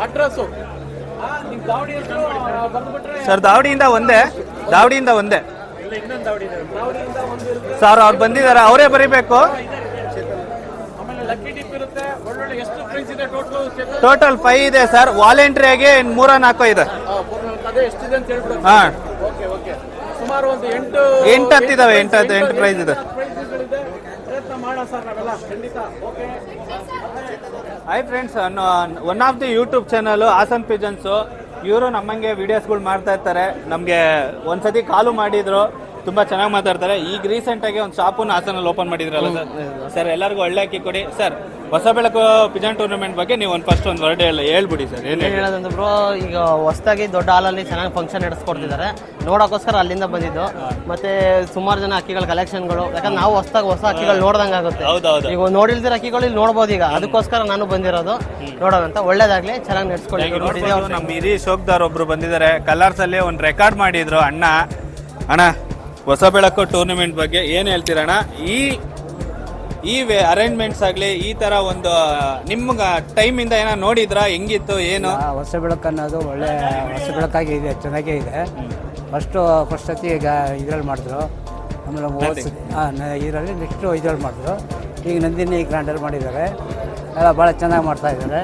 [SPEAKER 3] ಸರ್. ದಾವಡಿಯಿಂದ ಒಂದೇ ಸರ್. ಅವ್ರು ಬಂದಿದ್ದಾರೆ, ಅವರೇ ಬರೀಬೇಕು. ಟೋಟಲ್ 5 ಇದೆ ಸರ್. ವಾಲಂಟ್ರಿಯಾಗಿ 3-4 ಇದೆ. ಹಾ,
[SPEAKER 6] ಸುಮಾರು ಒಂದು
[SPEAKER 3] 8 ಹತ್ತಿದಾವೆ. 8 ಪ್ರೈಸ್ ಇದೆ. Hi friends, one of the YouTube channel Hassan pigeons. ಇವರು ನಮ್ಮಂಗೆ ವಿಡಿಯೋಸ್ಗಳು ಮಾಡ್ತಾ ಇರ್ತಾರೆ. ನಮಗೆ ಒಂದ್ಸತಿ ಕಾಲು ಮಾಡಿದ್ರು, ತುಂಬಾ ಚೆನ್ನಾಗಿ ಮಾತಾಡ್ತಾರೆ. ಈಗ ರೀಸೆಂಟ್ ಆಗಿ ಒಂದು ಶಾಪನ್ನು ಹಾಸನಲ್ಲಿ ಓಪನ್ ಮಾಡಿದ್ರಲ್ಲ ಸರ್. ಸರ್ ಎಲ್ಲರಿಗೂ ಒಳ್ಳೆ ಅಕ್ಕಿ ಕೊಡಿ ಸರ್. ಹೊಸ ಬೆಳಕು ಪಿಜನ್ ಟೂರ್ನಮೆಂಟ್ ಬಗ್ಗೆ ನೀವು ಫಸ್ಟ್ ಒಂದು ವರ್ಡ್ ಹೇಳ್ಬಿಡಿ ಸರ್. ಏನು
[SPEAKER 7] ಹೇಳೋದಂದ್ರೆ ಬ್ರೋ, ಈಗ ಹೊಸದಾಗಿ ದೊಡ್ಡ ಹಾಲಲ್ಲಿ ಚೆನ್ನಾಗಿ ಫಂಕ್ಷನ್ ನಡೆಸ್ಕೊಡ್ತಿದ್ದಾರೆ, ನೋಡೋಕ್ಕೋಸ್ಕರ ಅಲ್ಲಿಂದ ಬಂದಿದ್ದು. ಮತ್ತೆ ಸುಮಾರು ಜನ ಅಕ್ಕಿಗಳ ಕಲೆಕ್ಷನ್ಗಳು, ಯಾಕಂದ್ರೆ ನಾವು ಹೊಸ ಅಕ್ಕಿಗಳು ನೋಡ್ದಂಗೆ ಆಗುತ್ತೆ. ಈಗ ನೋಡಿಲ್ದಿರ ಅಕ್ಕಿಗಳು ಇಲ್ಲಿ ನೋಡ್ಬೋದು. ಈಗ ಅದಕ್ಕೋಸ್ಕರ ನಾನು ಬಂದಿರೋದು, ನೋಡೋಣ ಅಂತ. ಒಳ್ಳೇದಾಗ್ಲಿ, ಚೆನ್ನಾಗಿ ನಡೆಸ್ಕೊಂಡು.
[SPEAKER 3] ನಮ್ಮ ಹಿರಿ ಶೋಕ್ದಾರ್ ಒಬ್ರು ಬಂದಿದ್ದಾರೆ, ಕಲರ್ಸ್ ಅಲ್ಲಿ ಒಂದು ರೆಕಾರ್ಡ್ ಮಾಡಿದ್ರು ಅಣ್ಣ. ಹೊಸ ಬೆಳಕು ಟೂರ್ನಮೆಂಟ್ ಬಗ್ಗೆ ಏನು ಹೇಳ್ತೀರಣ್ಣ? ಈ ಅರೇಂಜ್ಮೆಂಟ್ಸ್ ಆಗಲಿ, ಈ ತರ ಒಂದು ನಿಮ್ಗೆ ಟೈಮಿಂದ ಏನೋ ನೋಡಿದ್ರಾ, ಹೆಂಗಿತ್ತು ಏನು?
[SPEAKER 8] ಹೊಸ ಬೆಳಕು ಅನ್ನೋದು ಒಳ್ಳೆ ಹೊಸ ಬೆಳಕಾಗಿ ಇದೆ, ಚೆನ್ನಾಗೇ ಇದೆ. ಫಸ್ಟ್ ಸತಿ ಈಗ ಇದ್ರಲ್ಲಿ ಮಾಡಿದ್ರು, ಆಮೇಲೆ ಇದರಲ್ಲಿ ನೆಕ್ಸ್ಟು ಇದ್ರಲ್ಲಿ ಮಾಡಿದ್ರು. ಈಗ ನಂದಿನಿ ಗ್ರ್ಯಾಂಡಲ್ಲಿ ಮಾಡಿದ್ದಾರೆ, ಎಲ್ಲ ಭಾಳ ಚೆನ್ನಾಗಿ ಮಾಡ್ತಾ ಇದ್ದಾರೆ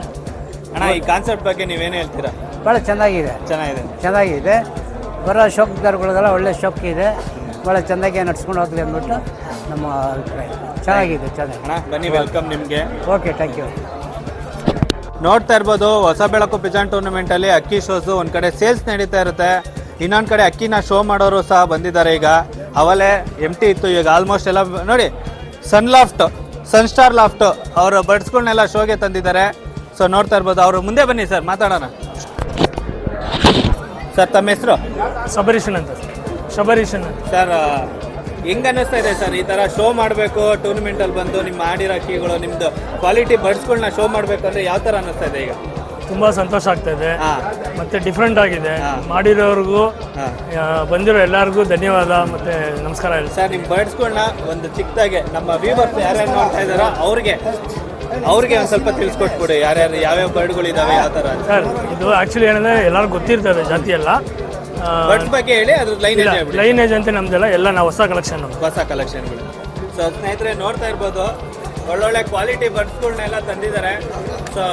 [SPEAKER 3] ಅಣ್ಣ. ಈ ಕಾನ್ಸೆಪ್ಟ್ ಬಗ್ಗೆ ನೀವೇನು ಹೇಳ್ತೀರಾ?
[SPEAKER 8] ಭಾಳ ಚೆನ್ನಾಗಿದೆ. ಬರೋ ಶೋಕ್ದಾರ್ಗಳಿಗೆಲ್ಲ ಒಳ್ಳೆ ಶೋಕ್ ಇದೆ, ಭಾಳ ಚೆನ್ನಾಗಿ ನಡ್ಸ್ಕೊಂಡು ಹೋಗ್ಲಿ ಅಂದ್ಬಿಟ್ಟು ನಮ್ಮ ಅಭಿಪ್ರಾಯ. ಚೆನ್ನಾಗಿದೆ.
[SPEAKER 3] ಅಣ್ಣ ಬನ್ನಿ, ವೆಲ್ಕಮ್ ನಿಮಗೆ.
[SPEAKER 8] Okay, thank you.
[SPEAKER 3] ನೋಡ್ತಾ ಇರ್ಬೋದು, ಹೊಸ ಬೆಳಕು ಪಿಜನ್ ಟೂರ್ನಮೆಂಟಲ್ಲಿ ಅಕ್ಕಿ ಶೋಸು ಒಂದು ಕಡೆ ಸೇಲ್ಸ್ ನಡೀತಾ ಇರುತ್ತೆ, ಇನ್ನೊಂದು ಕಡೆ ಅಕ್ಕಿನ ಶೋ ಮಾಡೋರು ಸಹ ಬಂದಿದ್ದಾರೆ. ಈಗ ಅವಲೇ ಎಂಟಿ ಇತ್ತು, ಈಗ ಆಲ್ಮೋಸ್ಟ್ ಎಲ್ಲ ನೋಡಿ. ಸನ್ ಸ್ಟಾರ್ ಲಾಫ್ಟ್ ಅವರ ಬರ್ಡ್ಸ್ಗಳನ್ನೆಲ್ಲ ಶೋಗೆ ತಂದಿದ್ದಾರೆ. ಸೊ ನೋಡ್ತಾ ಇರ್ಬೋದು. ಅವರು ಮುಂದೆ ಬನ್ನಿ ಸರ್, ಮಾತಾಡೋಣ. ಸರ್ ತಮ್ಮ ಹೆಸರು?
[SPEAKER 6] ಶಬರೀಶನ್ ಅಂತ
[SPEAKER 3] ಸರ್, ಹೆಂಗ್ ಅನ್ನಿಸ್ತಾ ಇದೆ ಸರ್ ಈ ತರ ಶೋ ಮಾಡಬೇಕು ಟೂರ್ನಮೆಂಟಲ್ಲಿ ಬಂದು? ನಿಮ್ಮ ಆಡಿರೋ ಅಕ್ಕಿಗಳು, ನಿಮ್ದು ಕ್ವಾಲಿಟಿ ಬರ್ಡ್ಸ್ಗಳನ್ನ ಶೋ ಮಾಡಬೇಕು ಅಂದ್ರೆ ಯಾವ ತರ ಅನ್ನಿಸ್ತಾ ಇದೆ ಈಗ?
[SPEAKER 6] ತುಂಬಾ ಸಂತೋಷ ಆಗ್ತಾ ಇದೆ, ಮತ್ತೆ ಡಿಫ್ರೆಂಟ್ ಆಗಿದೆ. ಮಾಡಿರೋರ್ಗೂ ಬಂದಿರೋ ಎಲ್ಲರಿಗೂ ಧನ್ಯವಾದ ಮತ್ತೆ ನಮಸ್ಕಾರ.
[SPEAKER 3] ಸರ್, ನಿಮ್ಮ ಬರ್ಡ್ಸ್ಗಳನ್ನ ಒಂದು ಚಿಕ್ಕದಾಗೆ ನಮ್ಮ ವ್ಯೂವರ್ಸ್ ಯಾರ್ಯಾರು ನೋಡ್ತಾ ಇದಾರೋ ಅವ್ರಿಗೆ ಒಂದು ಸ್ವಲ್ಪ ತಿಳಿಸ್ಕೊಟ್ಬಿಡಿ, ಯಾವ್ಯಾವ ಬರ್ಡ್ಗಳು ಇದಾವೆ, ಯಾವ ತರ.
[SPEAKER 6] ಸರ್, ಇದು ಆಕ್ಚುಲಿ ಏನಂದ್ರೆ ಎಲ್ಲರಿಗೂ ಗೊತ್ತಿರ್ತದೆ ಜಾತಿ ಎಲ್ಲ.
[SPEAKER 3] ಬರ್ಡ್ಸ್ ಬಗ್ಗೆ ಹೇಳಿ, ಅದ್ರ
[SPEAKER 6] ಲೈನೇಜ್ ಅಂತ ನಮ್ದೆಲ್ಲ ಎಲ್ಲ ನಾವು ಹೊಸ ಕಲೆಕ್ಷನ್ಗಳು.
[SPEAKER 3] ಸೊ ಸ್ನೇಹಿತರೆ ನೋಡ್ತಾ ಇರ್ಬೋದು, ಒಳ್ಳೊಳ್ಳೆ ಕ್ವಾಲಿಟಿ ಬರ್ಡ್ಸ್ಗಳನ್ನೆಲ್ಲ ತಂದಿದ್ದಾರೆ. ಸೊ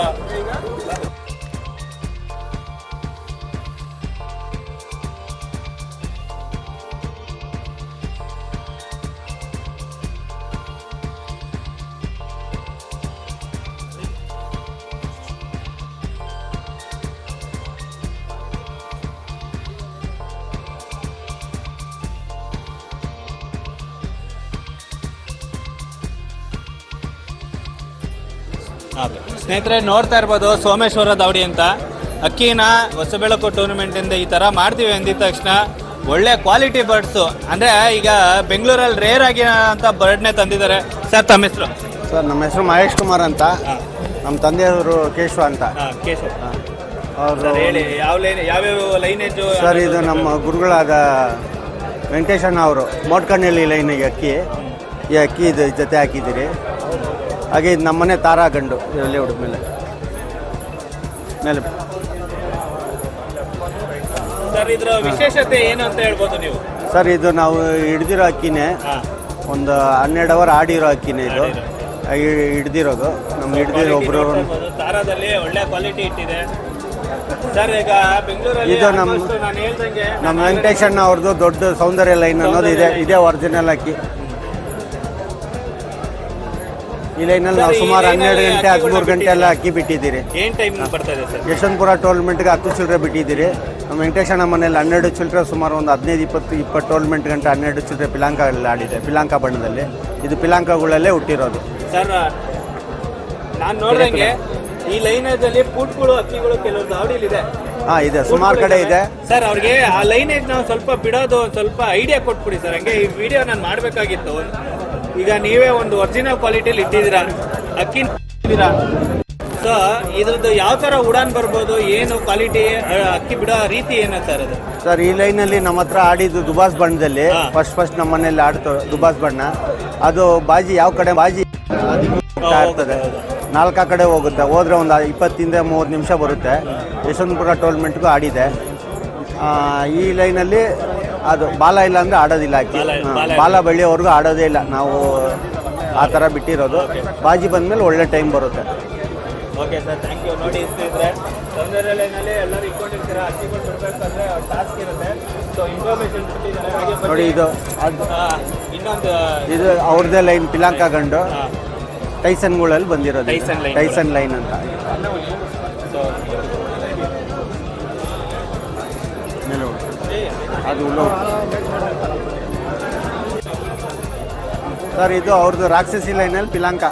[SPEAKER 3] ಸ್ನೇಹಿತರೆ ನೋಡ್ತಾ ಇರ್ಬೋದು, ಸೋಮೇಶ್ವರ ದಾವಡಿ ಅಂತ ಅಕ್ಕಿನ ಹೊಸ ಬೆಳಕು ಟೂರ್ನಮೆಂಟ್ ಇಂದ ಈ ತರ ಮಾಡ್ತೀವಿ ಅಂದಿದ ತಕ್ಷಣ ಒಳ್ಳೆ ಕ್ವಾಲಿಟಿ ಬರ್ಡ್ಸು, ಅಂದ್ರೆ ಈಗ ಬೆಂಗಳೂರಲ್ಲಿ ರೇರ್ ಆಗಿ ಅಂತ ಬರ್ಡ್ನೇ ತಂದಿದ್ದಾರೆ. ಸರ್ ತಮ್ಮ ಹೆಸರು?
[SPEAKER 9] ಸರ್ ನಮ್ಮ ಹೆಸರು ಮಹೇಶ್ ಕುಮಾರ್ ಅಂತ, ನಮ್ಮ ತಂದೆಯವರು ಕೇಶವ ಅಂತ.
[SPEAKER 3] ಅವರು ಹೇಳಿ, ಯಾವ್ಯಾವ ಲೈನೇಜು?
[SPEAKER 9] ಸರ್ ಇದು ನಮ್ಮ ಗುರುಗಳಾದ ವೆಂಕಟೇಶಣ್ಣ ಅವರು ಮೋಟ್ಕಣ್ಣಲ್ಲಿ ಲೈನಿಗೆ ಈ ಅಕ್ಕಿ ಇದು ಜೊತೆ ಹಾಕಿದ್ದೀರಿ. ಹಾಗೆ ಇದು ನಮ್ಮನೆ ತಾರಾ ಗಂಡು ಇದರಲ್ಲಿ ಹುಡುಗ ಮೇಲೆ
[SPEAKER 3] ಸರ್ ಇದ್ರ ವಿಶೇಷತೆ ಏನು ಅಂತ ಹೇಳ್ಬೋದು ನೀವು?
[SPEAKER 9] ಸರ್ ಇದು ನಾವು ಹಿಡ್ದಿರೋ ಅಕ್ಕಿನೇ, ಒಂದು 12 ಅವರ್ ಆಡಿರೋ ಅಕ್ಕಿನೇ ಇದು ಹಿಡ್ದಿರೋದು. ನಮ್ಗೆ ಹಿಡ್ದಿರೋ ಒಬ್ಬರು
[SPEAKER 3] ತಾರಾದಲ್ಲಿ ಒಳ್ಳೆ ಕ್ವಾಲಿಟಿ ಇಟ್ಟಿದೆ. ಸರ್ ಈಗ ಬೆಂಗಳೂರಲ್ಲಿ
[SPEAKER 9] ಇದು ನಮ್ಮ
[SPEAKER 3] almost ನಾನು ಹೇಳ್ದಂಗೆ
[SPEAKER 9] ನಮ್ಮ ವೆಂಕಟೇಶಣ್ಣ ಅವ್ರದ್ದು ದೊಡ್ಡ ಸೌಂದರ್ಯ ಲೈನ್ ಅನ್ನೋದು ಇದೇ ಒರಿಜಿನಲ್ ಅಕ್ಕಿ. ಈ ಲೈನಲ್ಲಿ ನಾವು ಸುಮಾರು 12 ಗಂಟೆ 13 ಗಂಟೆ ಎಲ್ಲ ಅಕ್ಕಿ ಬಿಟ್ಟಿದ್ದೀರಿ.
[SPEAKER 3] ಏನ್ ಟೈಮ್ ಬರ್ತಾ ಇದೆ ಸರ್?
[SPEAKER 9] ಯಶವಂತಪುರ ಟೋರ್ನಮೆಂಟ್ಗೆ 10 ಚಿಲ್ಲರೆ ಬಿಟ್ಟಿದ್ದೀರಿ. ನಮ್ಮ ವೆಂಕಟೇಶಣ್ಣ ಮನೇಲಿ 12 ಚಿಲ್ಲರೆ ಸುಮಾರು ಒಂದು 15-20 ಟೋರ್ನಮೆಂಟ್ ಗಂಟೆ 12 ಚಿಲ್ಲರೆ ಪಿಲಾಂಕಗಳಲ್ಲಿ ಆಡಿದೆ. ಪಿಲಾಂಕ ಬಣ್ಣದಲ್ಲಿ ಇದು ಪಿಲಾಂಕಗಳಲ್ಲೇ ಹುಟ್ಟಿರೋದು
[SPEAKER 3] ಸರ್. ನಾನು ನೋಡ್ದಂಗೆ ಈ ಲೈನೇಜ್ ಅಲ್ಲಿ ಪುಟ್ಗಳು ಅಕ್ಕಿಗಳು ಕೆಲವು ದಾವಡಿಲಿದೆ.
[SPEAKER 9] ಇದೆ, ಸುಮಾರು ಕಡೆ ಇದೆ
[SPEAKER 3] ಸರ್. ಅವ್ರಿಗೆ ಆ ಲೈನೇಜ್ ನಾವು ಸ್ವಲ್ಪ ಬಿಡೋದು ಸ್ವಲ್ಪ ಐಡಿಯಾ ಕೊಟ್ಬಿಡಿ ಸರ್. ಹಂಗೆ ಈ ವಿಡಿಯೋ ನಾನು ಮಾಡಬೇಕಾಗಿತ್ತು. ಈಗ ನೀವೇ ಒಂದು ಒರಿಜಿನಲ್ ಕ್ವಾಲಿಟಿಲಿ ಇಟ್ಟಿದ್ದೀರಾ, ಅಕ್ಕಿ ಇಟ್ಟಿದ್ದೀರಾ. ಸೊ ಇದ್ರದ್ದು ಯಾವ ಥರ ಉಡಾನ್ ಬರ್ಬೋದು, ಏನು ಕ್ವಾಲಿಟಿ ಅಕ್ಕಿ ಬಿಡೋ ರೀತಿ ಏನು ಸರ್ ಅದು?
[SPEAKER 9] ಸರ್ ಈ ಲೈನಲ್ಲಿ ನಮ್ಮ ಹತ್ರ ಆಡಿದ್ದು ದುಬಾಸ್ ಬಣ್ಣದಲ್ಲಿ ಫಸ್ಟ್ ನಮ್ಮ ಮನೇಲಿ ಆಡ್ತು ದುಬಾಸ್ ಬಣ್ಣ. ಅದು ಬಾಜಿ ಯಾವ ಕಡೆ ಬಾಜಿ ಇರ್ತದೆ, 4 ಕಡೆ ಹೋಗುತ್ತೆ. ಹೋದ್ರೆ ಒಂದು 20-30 ನಿಮಿಷ ಬರುತ್ತೆ. ಯಶವಂತಪುರ ಟೋರ್ನಮೆಂಟ್ಗೂ ಆಡಿದೆ. ಈ ಲೈನಲ್ಲಿ ಅದು ಬಾಲ ಇಲ್ಲ ಅಂದರೆ ಆಡೋದಿಲ್ಲ ಅಕ್ಕಿ. ಬಾಲ ಬೆಳೆಯೋವರೆಗೂ ಆಡೋದೇ ಇಲ್ಲ. ನಾವು ಆ ಥರ ಬಿಟ್ಟಿರೋದು. ಬಾಜಿ ಬಂದಮೇಲೆ ಒಳ್ಳೆ ಟೈಮ್ ಬರುತ್ತೆ.
[SPEAKER 3] Okay sir, thank you. ನೋಡಿ ಇದ್ರೆ ಸೌಂದರ್ಯ ಲೈನಲ್ಲಿ ಎಲ್ಲರೂ ಇಟ್ಕೊಂಡಿರ್ತೀರಾ, ಅಕ್ಕಿಗಳು ಬಿಡಬೇಕಂದ್ರೆ ಟಾಸ್ಕ್ ಇರುತ್ತೆ. ಸೊ ಇನ್ಫಾರ್ಮೇಶನ್ ಕೊಟ್ಟಿದ್ದಾರೆ.
[SPEAKER 9] ನೋಡಿ ಇದು
[SPEAKER 3] ಇನ್ನೊಂದು
[SPEAKER 9] ಇದು ಅವ್ರದ್ದೇ ಲೈನ್ ಪಿಲಾಂಕ ಗಂಡು ಟೈಸನ್ಗಳಲ್ಲಿ ಬಂದಿರೋದು. ಟೈಸನ್ ಲೈನ್ ಅಂತ. ಅದು ಸರ್ ಇದು ಅವ್ರದ್ದು ರಾಕ್ಷಸಿ ಲೈನಲ್ಲಿ ಪಿಲಾಂಕ.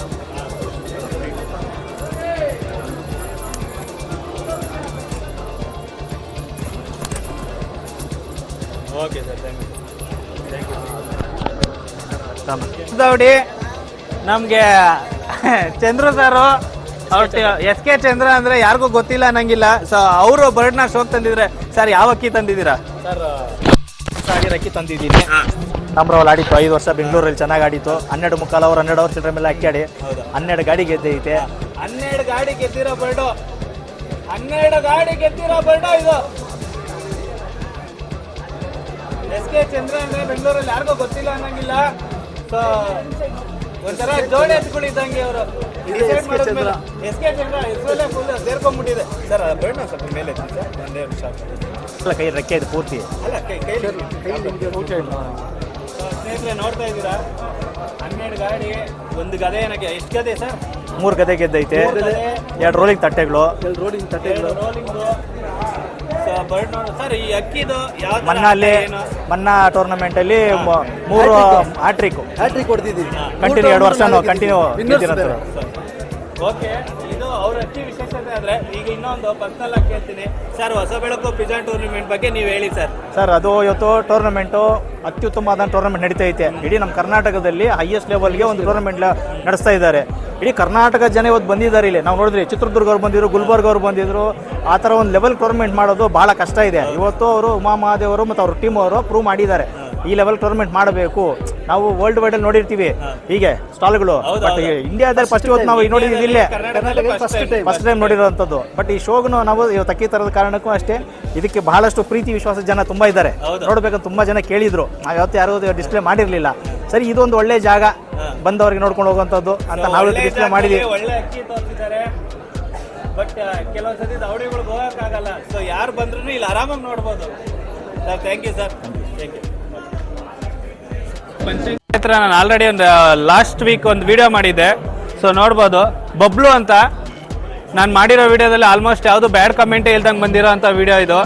[SPEAKER 3] Okay sir, thank you.
[SPEAKER 4] ದೌಡಿ ನಮಗೆ ಚಂದ್ರು ಸಾರು ಅವ್ರ ಎಸ್ ಕೆ ಚಂದ್ರ ಅಂದ್ರೆ ಯಾರಿಗೂ ಗೊತ್ತಿಲ್ಲ ಅನ್ನಂಗಿಲ್ಲ. ಸೊ ಅವರು ಬರ್ಡ್ನ ಶೋಕ್ ತಂದಿದ್ರೆ ಸರ್ ಯಾವ ಅಕ್ಕಿ ತಂದಿದ್ದೀರಾ?
[SPEAKER 3] ಸರ್
[SPEAKER 4] ಆಗಿರೋ ಅಕ್ಕಿ ತಂದಿದ್ದೀನಿ. ನಮ್ರವಲ್ಲಿ ಆಡಿತ್ತು 5 ವರ್ಷ ಬೆಂಗಳೂರಲ್ಲಿ ಚೆನ್ನಾಗಿ ಆಡಿತ್ತು. 12 ಅವರ್ ಚಿಲ್ಲರೆ ಮೇಲೆ ಅಕ್ಕಿ ಆಡಿ 12 ಗಾಡಿ ಗೆದ್ದೈತೆ.
[SPEAKER 3] 12 ಗಾಡಿ ಗೆದ್ದಿರೋ ಬರ್ಡು, 12 ಗಾಡಿ ಗೆದ್ದಿರೋ ಬರ್ಡು ಇದು. ಎಸ್ ಕೆ ಚಂದ್ರ ಅಂದ್ರೆ ಬೆಂಗಳೂರಲ್ಲಿ ಯಾರಿಗೂ ಗೊತ್ತಿಲ್ಲ ಅನ್ನಂಗಿಲ್ಲ. ಸೊ ಒಂಥರ ಜೋಡಿ ಎತ್ಗಳು ಇದ್ದಂಗೆ ಅವರು. ಎಸ್ ಕೆ ಚಂದ್ರ ಹೆಸರಲ್ಲೇ ಫುಲ್ ಸೇರ್ಕೊಂಡ್ಬಿಟ್ಟಿದೆ ಸರ್. ಬರ್ಡ್ನ ಸ್ವಲ್ಪ ಮೇಲೆ ಸರ್, ಒಂದೇ ನಿಮಿಷ.
[SPEAKER 4] ಅಲ್ಲ, ಕೈ ರೆಕ್ಕೆ ಇದು ಪೂರ್ತಿ.
[SPEAKER 3] ಅಲ್ಲ ಸ್ನೇಹಿತರೆ ನೋಡ್ತಾ ಇದ್ದೀರಾ, 12 ಗಾಡಿ, ಒಂದು ಗದೆ. ಏನಕ್ಕೆ ಎಷ್ಟು ಗದೆ ಸರ್?
[SPEAKER 4] 3 ಗದೆ ಗೆದ್ದೈತೆ. 2 ರೋಲಿಂಗ್ ತಟ್ಟೆಗಳು.
[SPEAKER 3] ರೋಲಿಂಗ್. ಬರ್ಡ್ ನೋಡಿ ಸರ್, ಈ ಅಕ್ಕಿದು
[SPEAKER 4] ಮನ್ನಾ ಟೂರ್ನಮೆಂಟ್ ಅಲ್ಲಿ 3 ಹ್ಯಾಟ್ರಿಕ್ ಹೊಡೆದಿದ್ದೀವಿ. ಕಂಟಿನ್ಯೂ 2 ವರ್ಷ ಕಂಟಿನ್ಯೂ.
[SPEAKER 3] ಓಕೆ, ಇದು ಅವ್ರ ಅಕ್ಕಿ ವಿಶೇಷತೆ. ಆದ್ರೆ ಈಗ ಇನ್ನೊಂದು ಪರ್ಸನಲ್ ಆಗಿ ಕೇಳ್ತೀನಿ ಸರ್, ಹೊಸ ಬೆಳಕು ಪಿಜಾನ್ ಟೂರ್ನಮೆಂಟ್ ಬಗ್ಗೆ ನೀವು ಹೇಳಿ ಸರ್.
[SPEAKER 4] ಸರ್ ಅದು ಇವತ್ತು ಟೂರ್ನಮೆಂಟು ಅತ್ಯುತ್ತಮವಾದ ಟೂರ್ನಮೆಂಟ್ ನಡೀತಾ ಐತೆ. ಇಡೀ ನಮ್ಮ ಕರ್ನಾಟಕದಲ್ಲಿ ಹೈಯೆಸ್ಟ್ ಲೆವೆಲ್ಗೆ ಒಂದು ಟೂರ್ನಮೆಂಟ್ ನಡೆಸ್ತಾ ಇದ್ದಾರೆ. ಇಡೀ ಕರ್ನಾಟಕ ಜನ ಇವತ್ತು ಬಂದಿದ್ದಾರೆ ಇಲ್ಲಿ. ನಾವು ನೋಡಿದ್ರಿ ಚಿತ್ರದುರ್ಗ ಅವ್ರು ಬಂದಿದ್ರು, ಗುಲ್ಬರ್ಗ ಅವ್ರು ಬಂದಿದ್ರು. ಆ ಥರ ಒಂದು ಲೆವೆಲ್ ಟೂರ್ನಮೆಂಟ್ ಮಾಡೋದು ಭಾಳ ಕಷ್ಟ ಇದೆ. ಇವತ್ತು ಅವರು ಉಮಾ ಮಹಾದೇವರು ಮತ್ತು ಅವ್ರ ಟೀಮ್ ಅವರು ಪ್ರೂವ್ ಮಾಡಿದ್ದಾರೆ ಈ ಲೆವೆಲ್ ಟೂರ್ನಮೆಂಟ್ ಮಾಡಬೇಕು. ನಾವು ವರ್ಲ್ಡ್ ವೈಡ್ ಅಲ್ಲಿ ನೋಡಿರ್ತೀವಿ ಹೀಗೆ ಸ್ಟಾಲ್ಗಳು, ಬಟ್ ಇಂಡಿಯಾದಲ್ಲಿ ಫಸ್ಟ್ ಇವತ್ತು ನಾವು ನೋಡಿದ್ದೀವಿ ಇಲ್ಲೇ ಫಸ್ಟ್ ಟೈಮ್ ನೋಡಿರೋಂಥದ್ದು. ಬಟ್ ಈ ಶೋಗೂ ನಾವು ಇವತ್ತು ಅಕ್ಕಿ ತರದ ಕಾರಣಕ್ಕೂ ಅಷ್ಟೇ ಇದಕ್ಕೆ ಬಹಳಷ್ಟು ಪ್ರೀತಿ ವಿಶ್ವಾಸ ಜನ ತುಂಬಾ ಇದ್ದಾರೆ. ನೋಡ್ಬೇಕಂತ ತುಂಬಾ ಜನ ಕೇಳಿದ್ರು, ನಾವು ಯಾವತ್ತು ಯಾರು ಡಿಸ್ಪ್ಲೇ ಮಾಡಿರ್ಲಿಲ್ಲ. ಸರಿ, ಇದೊಂದು ಒಳ್ಳೆ ಜಾಗ, ಬಂದವರಿಗೆ ನೋಡ್ಕೊಂಡು ಹೋಗುವಂಥದ್ದು ಅಂತ ನಾವು ಡಿಸ್ಪ್ಲೇ ಮಾಡಿದ್ವಿ.
[SPEAKER 3] ಒಳ್ಳೆ ಅಕ್ಕಿ ತೋರಿಸಿದ್ದಾರೆ. ಬಟ್ ಕೆಲವೊಂದ್ಸತಿ ದೌಡಿಗಳು ಹೋಗಕ್ಕಾಗಲ್ಲ. ಸೊ ಯಾರು ಬಂದ್ರು ಇಲ್ಲಿ ಆರಾಮಾಗಿ ನೋಡ್ಬೋದು ಸರ್. Thank you sir, thank you. Panchayat ನಾನು ಆಲ್ರೆಡಿ ಒಂದು ಲಾಸ್ಟ್ ವೀಕ್ ಒಂದು ವಿಡಿಯೋ ಮಾಡಿದ್ದೆ. ಸೊ ನೋಡ್ಬೋದು, ಬಬ್ಲು ಅಂತ ನಾನು ಮಾಡಿರೋ ವಿಡಿಯೋದಲ್ಲಿ ಆಲ್ಮೋಸ್ಟ್ ಯಾವುದು ಬ್ಯಾಡ್ ಕಮೆಂಟೇ ಇಲ್ದಂಗೆ ಬಂದಿರೋ ಅಂಥ ವಿಡಿಯೋ ಇದು.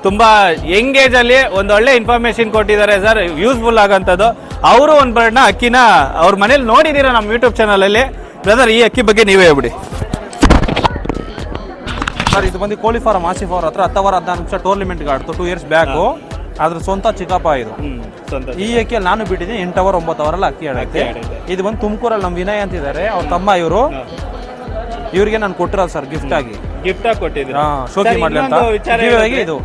[SPEAKER 3] ತುಂಬ ಯಂಗ್ ಏಜಲ್ಲಿ ಒಂದು ಒಳ್ಳೆ ಇನ್ಫಾರ್ಮೇಷನ್ ಕೊಟ್ಟಿದ್ದಾರೆ ಸರ್, ಯೂಸ್ಫುಲ್ ಆಗೋಂಥದ್ದು. ಅವರು ಒಂದು ಬರ್ಡ್ನ ಅಕ್ಕಿನ ಅವ್ರ ಮನೇಲಿ ನೋಡಿದ್ದೀರಾ ನಮ್ಮ ಯೂಟ್ಯೂಬ್ ಚಾನಲಲ್ಲಿ. ಬ್ರದರ್, ಈ ಅಕ್ಕಿ ಬಗ್ಗೆ ನೀವೇ ಹೇಳ್ಬಿಡಿ
[SPEAKER 10] ಸರ್. ಇದು ಬಂದು ಕೋಳಿ ಫಾರಂ ಆಸಿಫ್ ಅವ್ರ ಹತ್ರ 10 ಓವರ್ 14 ನಿಮಿಷ ಟೂರ್ನಮೆಂಟ್ಗೆ ಆಡ್ತು 2 ಇಯರ್ಸ್ ಬ್ಯಾಕು. ಅದ್ರ ಸ್ವಂತ ಚಿಕ್ಕಪ್ಪ ಇದು. ಈ ಅಕ್ಕಿಯಲ್ಲಿ ನಾನು ಬಿಟ್ಟಿದ್ದೀನಿ 8 ಓವರ್ 9 ಅವರೆಲ್ಲ ಅಕ್ಕಿ ಆಡಕ್ಕೆ. ಇದು ಬಂದು ತುಮಕೂರಲ್ಲಿ ನಮ್ಮ ವಿನಯ್ ಅಂತಿದ್ದಾರೆ, ಅವ್ರ ತಮ್ಮ ಇವರು. ಇವ್ರಿಗೆ ನಾನು ಕೊಟ್ಟಿರೋದು ಸರ್ ಗಿಫ್ಟ್ ಆಗಿ
[SPEAKER 3] ಕೊಟ್ಟಿದ್ದೀನಿ.
[SPEAKER 10] ಶೋಕಿ ಮಾಡ್ಲಿ ಅಂತ. ಇದು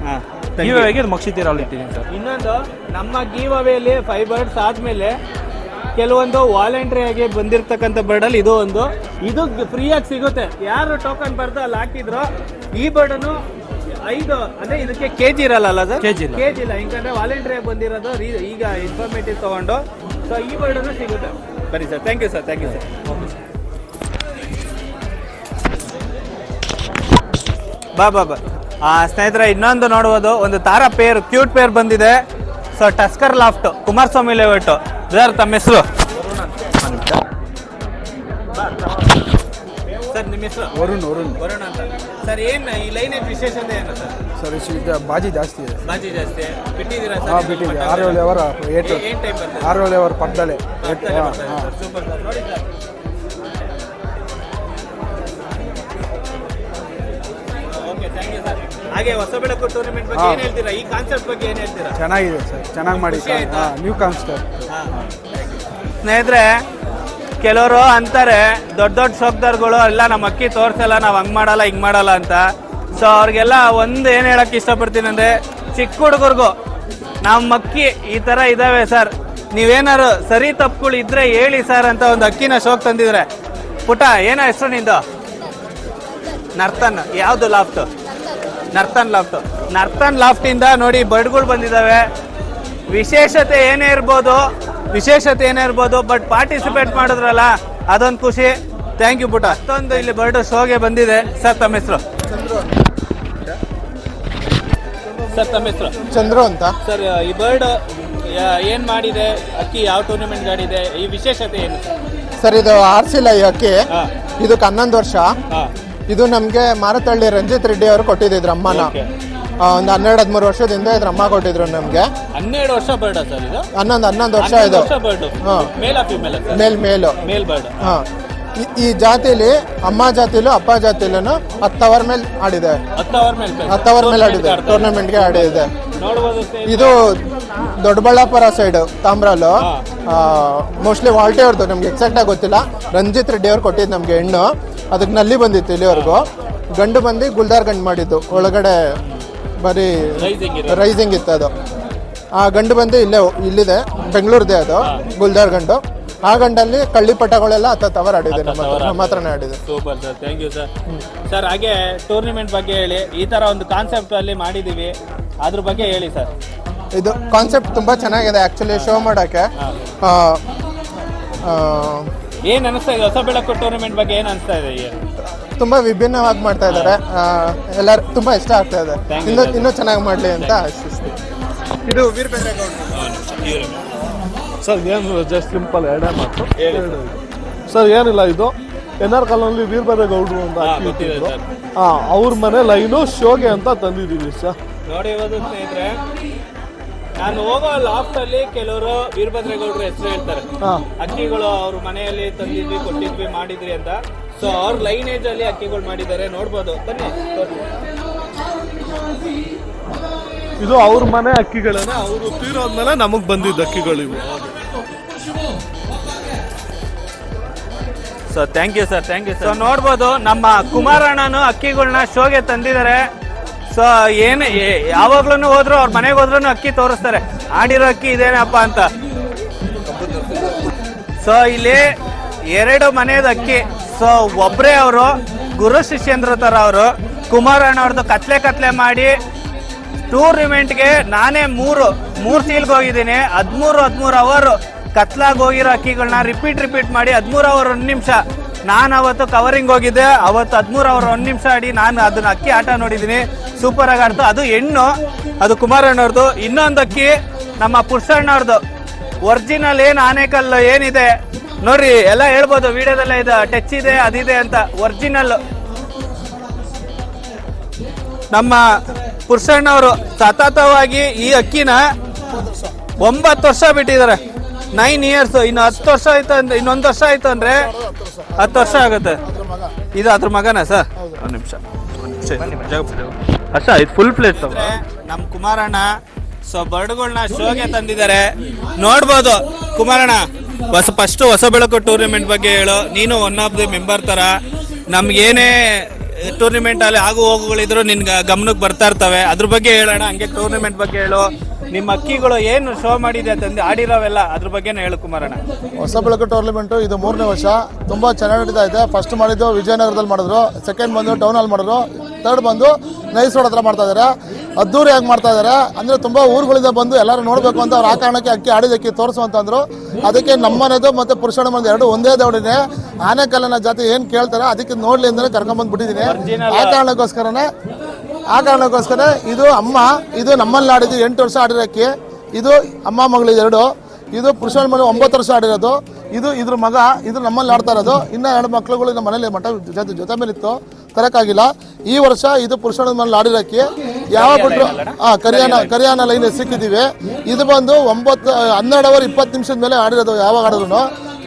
[SPEAKER 10] ಮಕ್ಷಿತೀರಲ್ಲಿ ಇಟ್ಟಿದ್ದೀನಿ ಸರ್.
[SPEAKER 3] ಇನ್ನೊಂದು, ನಮ್ಮ ಗೀವ್ ಅವೇಲಿ 5 ಬರ್ಡ್ಸ್ ಆದ್ಮೇಲೆ ಕೆಲವೊಂದು ವಾಲಂಟ್ರಿ ಆಗಿ ಬಂದಿರತಕ್ಕಂಥ ಬರ್ಡಲ್ಲಿ ಇದು ಒಂದು, ಇದು ಫ್ರೀಯಾಗಿ ಸಿಗುತ್ತೆ. ಯಾರು ಟೋಕನ್ ಬರ್ದು ಅಲ್ಲಿ ಹಾಕಿದ್ರು ಈ ಬರ್ಡನ್ನು 5 ಅಂದ್ರೆ ಇದಕ್ಕೆ ಕೆಜಿ ಇರಲ್ಲ ಸರ್, ಕೆಜಿ ಇಲ್ಲ. ಹಿಂಗಂದ್ರೆ ವಾಲಂಟ್ರಿ ಆಗಿ ಬಂದಿರೋದು ಈಗ ಇನ್ಫಾರ್ಮೇಟಿವ್ ತಗೊಂಡು. ಸೊ ಈ ಬರ್ಡನ್ನು ಸಿಗುತ್ತೆ. ಬನ್ನಿ sir, thank you sir, thank you sir. ಬಾ ಸ್ನೇಹಿತರೆ ಇನ್ನೊಂದು ನೋಡ್ಬೋದು, ಒಂದು ತಾರಾ ಪೇರ್, ಕ್ಯೂಟ್ ಪೇರ್ ಬಂದಿದೆ. So Tusker Loft, Kumaraswamy layout. Sir ತಮ್ಮ ಹೆಸರು? ಸರ್ ನಿಮ್ಮ ಹೆಸರು?
[SPEAKER 2] ವರುಣ್
[SPEAKER 3] ಅಂತ. ಸರ್ ಏನು ಈ ಲೈನ್ ವಿಶೇಷತೆ ಏನು ಸರ್?
[SPEAKER 2] ಈಗ ಬಾಜಿ ಜಾಸ್ತಿ ಇದೆ.
[SPEAKER 3] ಬಾಜಿ ಜಾಸ್ತಿ ಬಿಟ್ಟಿದ್ದೀರಾ
[SPEAKER 2] ಹಾಂ ಬಿಟ್ಟಿದೆ. 6-7 ಅವರ್
[SPEAKER 3] ಏನ್ ಟೈಮ್ ಬರ್ತದೆ?
[SPEAKER 2] 6-7 ಅವರ್ ಪಕ್ಕದಲ್ಲೇ.
[SPEAKER 3] Super sir. ನೋಡಿ sir, okay thank you sir. ಹಾಗೆ ಹೊಸಬೆಳಕು ಟೂರ್ನಮೆಂಟ್ ಬಗ್ಗೆ ಏನು ಹೇಳ್ತೀರಾ? ಈ ಕಾನ್ಸೆಪ್ಟ್ ಬಗ್ಗೆ ಏನು ಹೇಳ್ತೀರಾ?
[SPEAKER 2] ಚೆನ್ನಾಗಿದೆ ಸರ್, ಚೆನ್ನಾಗಿ ಮಾಡಿ. New concept.
[SPEAKER 3] ಸ್ನೇಹಿತರೆ, ಕೆಲವರು ಅಂತಾರೆ ದೊಡ್ಡ ದೊಡ್ಡ ಶೋಕ್ದಾರ್ಗಳು ಎಲ್ಲ ನಮ್ಮ ಅಕ್ಕಿ ತೋರಿಸಲ್ಲ, ನಾವು ಹಂಗೆ ಮಾಡಲ್ಲ ಹಿಂಗೆ ಮಾಡಲ್ಲ ಅಂತ. ಸೊ ಅವ್ರಿಗೆಲ್ಲ ಒಂದು ಏನು ಹೇಳಕ್ಕೆ ಇಷ್ಟಪಡ್ತೀನಿ ಅಂದರೆ, ಚಿಕ್ಕ ಹುಡುಗರಿಗೂ ನಮ್ಮ ಅಕ್ಕಿ ಈ ಥರ ಇದ್ದಾವೆ ಸರ್, ನೀವೇನಾರು ಸರಿ ತಪ್ಪುಗಳು ಇದ್ರೆ ಹೇಳಿ ಸರ್ ಅಂತ ಒಂದು ಅಕ್ಕಿನ ಶೋಕ್ ತಂದಿದ್ರೆ. ಪುಟ ಏನೋ ಹೆಸರು ನಿಂದು? ನರ್ತನ್. ಯಾವುದು ಲಾಫ್ಟು? ನರ್ತನ್ ಲಾಫ್ಟು. ನರ್ತನ್ ಲಾಫ್ಟಿಂದ ನೋಡಿ ಬರ್ಡ್ಗಳು ಬಂದಿದ್ದಾವೆ. ವಿಶೇಷತೆ ಏನೇ ಇರ್ಬೋದು ಬಟ್ ಪಾರ್ಟಿಸಿಪೇಟ್ ಮಾಡಿದ್ರಲ್ಲ ಅದೊಂದು ಖುಷಿ. ಥ್ಯಾಂಕ್ ಯು ಪುಟ. ಮತ್ತೊಂದು ಇಲ್ಲಿ ಬರ್ಡ್ ಶೋಗೆ ಬಂದಿದೆ. ಸರ್ ತಮ್ಮ ಹೆಸರು? ಸರ್ ತಮ್ಮ ಹೆಸರು?
[SPEAKER 5] ಚಂದ್ರು ಅಂತ.
[SPEAKER 3] ಸರ್ ಈ ಬರ್ಡ್ ಏನ್ ಮಾಡಿದೆ? ಅಕ್ಕಿ ಯಾವ ಟೂರ್ನಮೆಂಟ್ ಆಡಿದೆ? ಈ ವಿಶೇಷತೆ ಏನು
[SPEAKER 5] ಸರ್? ಇದು ಆರ್ಸಿಲ್ಲ ಈ ಅಕ್ಕಿ. ಇದಕ್ಕೆ 11 ವರ್ಷ. ಇದು ನಮಗೆ ಮಾರತಳ್ಳಿ ರಂಜಿತ್ ರೆಡ್ಡಿ ಅವರು ಕೊಟ್ಟಿದ್ರು ಅಮ್ಮನ. ಒಂದು 12-13 ವರ್ಷದಿಂದ ಇದ್ರ ಅಮ್ಮ ಕೊಟ್ಟಿದ್ರು ನಮ್ಗೆ.
[SPEAKER 3] 12 ವರ್ಷ ಬರ್ಡ್ ಸರ್ ಇದು?
[SPEAKER 5] 11 ವರ್ಷ ಇದು. ಮೇಲ್
[SPEAKER 3] ಬರ್ಡ್.
[SPEAKER 5] ಈ ಜಾತಿಲಿ ಅಮ್ಮ ಜಾತಿಲು ಅಪ್ಪ ಜಾತಿಲೂ 10 ಅವರ್ ಮೇಲೆ ಆಡಿದೆ. 10 ಅವರ್ ಮೇಲೆ ಆಡಿದೆ, ಟೂರ್ನಮೆಂಟ್ಗೆ ಆಡಿದೆ. ಇದು ದೊಡ್ಡಬಳ್ಳಾಪುರ ಸೈಡ್ ತಾಮ್ರಲ್ಲು. ಮೋಸ್ಟ್ಲಿ ವಾಲ್ಟೆ ಅವ್ರದ್ದು, ನಮ್ಗೆ ಎಕ್ಸಾಕ್ಟ್ ಆಗಿ ಗೊತ್ತಿಲ್ಲ. ರಂಜಿತ್ ರೆಡ್ಡಿ ಅವ್ರು ಕೊಟ್ಟಿದ್ದು ನಮ್ಗೆ ಹೆಣ್ಣು. ಅದಕ್ಕೆ ನಲ್ಲಿ ಬಂದಿತ್ತು ಇಲ್ಲಿವರೆಗೂ. ಗಂಡು ಬಂದು ಗುಲ್ದಾರ್ ಗಂಡು ಮಾಡಿದ್ದು, ಒಳಗಡೆ ಬರೀ ರೈಸಿಂಗ್ ಇತ್ತು ಅದು. ಆ ಗಂಡು ಬಂದು ಇಲ್ಲಿದೆ, ಬೆಂಗಳೂರದೇ ಅದು ಗುಲ್ದಾರ್ ಗಂಡು. ಆ ಗಂಡಲ್ಲಿ ಕಳ್ಳಿ ಪಟಗಳೆಲ್ಲ 10 ಅವರ್ ಆಡಿದೆ, ನಮ್ಮ ಹತ್ರನೇ ಆಡಿದೆ.
[SPEAKER 3] Super sir, thank you sir. Sir ಹಾಗೆ ಟೂರ್ನಿಮೆಂಟ್ ಬಗ್ಗೆ ಹೇಳಿ. ಈ ತರ ಒಂದು ಕಾನ್ಸೆಪ್ಟ್ ಅಲ್ಲಿ ಮಾಡಿದೀವಿ, ಅದ್ರ ಬಗ್ಗೆ ಹೇಳಿ ಸರ್.
[SPEAKER 5] ಇದು ಕಾನ್ಸೆಪ್ಟ್ ತುಂಬಾ ಚೆನ್ನಾಗಿದೆ ಆಕ್ಚುಲಿ ಶೋ ಮಾಡೋಕ್ಕೆ.
[SPEAKER 3] ಏನ್ ಅನಿಸ್ತಾ ಇದೆ ಹೊಸ ಬೆಳಕು ಟೂರ್ನಮೆಂಟ್ ಬಗ್ಗೆ? ಏನ್ ಅನಿಸ್ತಾ ಇದೆ?
[SPEAKER 5] ತುಂಬಾ ವಿಭಿನ್ನವಾಗಿ ಮಾಡ್ತಾ ಇದ್ದಾರೆ, ಎಲ್ಲರೂ ತುಂಬಾ ಇಷ್ಟ ಆಗ್ತಾ ಇದೆ. ಇನ್ನೂ ಚೆನ್ನಾಗಿ ಮಾಡಲಿ ಅಂತ ಆಶಿಸ್ತೀವಿ. ಇದು
[SPEAKER 11] ಸರ್ ಏನು ಜಸ್ಟ್ ಸಿಂಪಲ್ ಎರಡೇ ಮಾತು ಸರ್. ಏನಿಲ್ಲ, ಇದು NR ಕಾಲೋನಿ ವೀರಭದ್ರೇಗೌಡರು ಅಂತ ಹಾಕಿದ್ರು. ಅವ್ರ ಮನೆ ಲೈನು ಶೋಗೆ ಅಂತ ತಂದಿದ್ದೀವಿ ಸರ್.
[SPEAKER 3] ನೋಡಿ ಸ್ನೇಹಿತರೆ, ನಾನು ಹೋಗೋ ಲಾಫ್ಟ್ ಅಲ್ಲಿ ಕೆಲವರು ವೀರಭದ್ರೇಗೌಡರು ಹೆಸರು ಹೇಳ್ತಾರೆ. ಅಕ್ಕಿಗಳು ಅವ್ರ ಮನೆಯಲ್ಲಿ ತಂದಿದ್ವಿ, ಕೊಟ್ಟಿದ್ವಿ, ಮಾಡಿದ್ರಿ ಅಂತ. ಸೊ ಅವ್ರ ಲೈನೇಜ್ ಅಲ್ಲಿ ಅಕ್ಕಿಗಳು ಮಾಡಿದ್ದಾರೆ, ನೋಡ್ಬೋದು. ಬನ್ನಿ.
[SPEAKER 11] ಇದು ಅವ್ರ ಮನೆ ಅಕ್ಕಿಗಳನ್ನ ಅವರು ತೀರೋದ್ಮೇಲೆ ನಮಗ್ ಬಂದಿದ್ದ ಅಕ್ಕಿಗಳು ಇವು.
[SPEAKER 3] So thank you sir, thank you sir. ನೋಡ್ಬೋದು ನಮ್ಮ ಕುಮಾರಣ್ಣನು ಅಕ್ಕಿಗಳನ್ನ ಶೋಗೆ ತಂದಿದ್ದಾರೆ. ಸೊ ಏನು ಯಾವಾಗ್ಲೂ ಹೋದ್ರು ಅವ್ರ ಮನೆಗೆ ಹೋದ್ರು ಅಕ್ಕಿ ತೋರಿಸ್ತಾರೆ, ಆಡಿರೋ ಅಕ್ಕಿ ಇದೇನಪ್ಪ ಅಂತ. ಸೊ ಇಲ್ಲಿ 2 ಮನೆಯದ ಅಕ್ಕಿ. ಸೊ ಒಬ್ರೇ ಅವರು ಗುರು ಶಿಷ್ಯಂದ್ರ ತರ ಅವರು ಕುಮಾರಣ್ಣ ಅವ್ರದ್ದು ಕತ್ಲೆ ಮಾಡಿ ಟೂರ್ನಿಮೆಂಟ್ಗೆ ನಾನೇ 3 ಸೀಲ್ಗೆ ಹೋಗಿದ್ದೀನಿ. 13 ಅವರ್ ಕತ್ಲಾಗಿ ಹೋಗಿರೋ ಅಕ್ಕಿಗಳನ್ನ ರಿಪೀಟ್ ಮಾಡಿ 13 ಅವರ್ 1 ನಿಮಿಷ. ನಾನು ಅವತ್ತು ಕವರಿಂಗ್ ಹೋಗಿದ್ದೆ, ಅವತ್ತು 13 ಅವರ್ 1 ನಿಮಿಷ ಆಡಿ ನಾನು ಅದನ್ನ ಅಕ್ಕಿ ಆಟ ನೋಡಿದ್ದೀನಿ. ಸೂಪರ್ ಆಗಿ ಆಡ್ತು. ಅದು ಹೆಣ್ಣು, ಅದು ಕುಮಾರಣ್ಣವ್ರದ್ದು. ಇನ್ನೊಂದು ಅಕ್ಕಿ ನಮ್ಮ ಪುರುಷಣ್ಣವ್ರದ್ದು. ಒರಿಜಿನಲ್ ಏನು ಆನೆಕಲ್ಲು ಏನಿದೆ ನೋಡ್ರಿ, ಎಲ್ಲ ಹೇಳ್ಬೋದು ವಿಡಿಯೋದಲ್ಲೇ ಇದೆ, ಟಚ್ ಇದೆ ಅದಿದೆ ಅಂತ. ಒರಿಜಿನಲ್ ನಮ್ಮ ಪುರುಷಣ್ಣವರು ಸತತವಾಗಿ ಈ ಅಕ್ಕಿನ 9 ವರ್ಷ ಬಿಟ್ಟಿದ್ದಾರೆ. 9 ಇಯರ್ಸ್. ಇನ್ನು 10 ವರ್ಷ ಆಯ್ತು ಅಂದ್ರೆ, ಇನ್ನೊಂದು ವರ್ಷ ಆಯ್ತು ಅಂದ್ರೆ 10 ವರ್ಷ ಆಗುತ್ತೆ. ಇದು ಅದ್ರ ಮಗನ ಸರ್? ಒಂದು ನಿಮಿಷ ಅಷ್ಟ. ಇದು ಫುಲ್ ಪ್ಲೇಟ್ ನಮ್ಮ ಕುಮಾರಣ್ಣ. ಸೊ ಬರ್ಡ್ಗಳನ್ನ ಶೋಗೆ ತಂದಿದ್ದಾರೆ, ನೋಡ್ಬೋದು. ಕುಮಾರಣ್ಣ, ಫಸ್ಟ್ ಹೊಸ ಬೆಳಕು ಟೂರ್ನಮೆಂಟ್ ಬಗ್ಗೆ ಹೇಳು. ನೀನು ಒನ್ ಆಫ್ ದಿ ಮೆಂಬರ್ ತರ. ನಮ್ಗೇನೇ ಟೂರ್ನಿಮೆಂಟ್ ಅಲ್ಲಿ ಆಗು ಹೋಗುಗಳಿದ್ರು ನಿನ್ ಗಮನಕ್ಕೆ ಬರ್ತಾ ಇರ್ತವೆ, ಅದ್ರ ಬಗ್ಗೆ ಹೇಳೋಣ. ಹಂಗೆ ಟೂರ್ನಿಮೆಂಟ್ ಬಗ್ಗೆ ಹೇಳು. ನಿಮ್ಮ ಅಕ್ಕಿಗಳು ಏನು ಶೋ ಮಾಡಿದೆ ಅಂತಂದು ಆಡಿರೋವೆಲ್ಲ ಅದ್ರ ಬಗ್ಗೆ ಹೇಳು ಕುಮಾರಣ್ಣ.
[SPEAKER 11] ಹೊಸ ಬೆಳಕು ಟೂರ್ನಮೆಂಟ್ ಇದು 3ನೇ ವರ್ಷ. ತುಂಬಾ ಚೆನ್ನಾಗಿ ನಡೀತಾ ಇದೆ. ಫಸ್ಟ್ ಮಾಡಿದ್ದು ವಿಜಯನಗರದಲ್ಲಿ ಮಾಡಿದ್ರು, ಸೆಕೆಂಡ್ ಬಂದು ಟೌನ್ ಅಲ್ಲಿ ಮಾಡಿದ್ರು, ಥರ್ಡ್ ಬಂದು ನೈಸ್ ರೋಡ್ ಹತ್ರ ಮಾಡ್ತಾ ಇದ್ದಾರೆ. ಅದ್ದೂರಿಯಾಗಿ ಮಾಡ್ತಾ ಇದ್ದಾರೆ. ಅಂದ್ರೆ ತುಂಬಾ ಊರುಗಳಿಂದ ಬಂದು ಎಲ್ಲರೂ ನೋಡ್ಬೇಕು ಅಂತ ಅವ್ರು ಆ ಕಾರಣಕ್ಕೆ ಅಕ್ಕಿ ಆಡಿದಕ್ಕಿ ತೋರಿಸುವಂತಂದ್ರು. ಅದಕ್ಕೆ ನಮ್ಮನೆದು ಮತ್ತೆ ಪುರುಷನ ಮನೆ 2 ಒಂದೇ ದೌಡಿನೇ. ಆನೆಕಲ್ಲಿನ ಜಾತಿ ಏನ್ ಕೇಳ್ತಾರೆ ಅದಕ್ಕೆ ನೋಡ್ಲಿ ಅಂದ್ರೆ ಕರ್ಕೊಂಡ್ಬಂದ್ಬಿಟ್ಟಿದ್ದೀನಿ. ಆ ಕಾರಣಕ್ಕೋಸ್ಕರನೇ ಆ ಕಾರಣಕ್ಕೋಸ್ಕರ ಇದು ಅಮ್ಮ, ಇದು ನಮ್ಮಲ್ಲಿ ಆಡಿದ್ದು 8 ವರ್ಷ ಆಡಿರೋ ಅಕ್ಕಿ. ಇದು ಅಮ್ಮ ಮಗಳು 2, ಇದು ಪುರುಷನ ಮಗಳು 9 ವರ್ಷ ಆಡಿರೋದು. ಇದು ಇದ್ರ ಮಗ, ಇದು ನಮ್ಮಲ್ಲಿ ಆಡ್ತಾ ಇರೋದು. ಇನ್ನು 2 ಮಕ್ಳುಗಳು ನಮ್ಮ ಮನೇಲಿ ಮಠ ಜೊತೆ ಮೇಲಿತ್ತು, ತರಕ್ಕಾಗಿಲ್ಲ. ಈ ವರ್ಷ ಇದು ಪುರುಷನ ಮನೇಲಿ ಆಡಿರೋಕ್ಕೆ ಯಾವ ಬಿಟ್ಟರು ಕರಿಯಾನ ಲೈನ್ ಸಿಕ್ಕಿದ್ದೀವಿ. ಇದು ಬಂದು 12 ಅವರ್ 20 ನಿಮಿಷದ ಮೇಲೆ ಆಡಿರೋದು. ಯಾವಾಗ ಆಡಿದ್ರು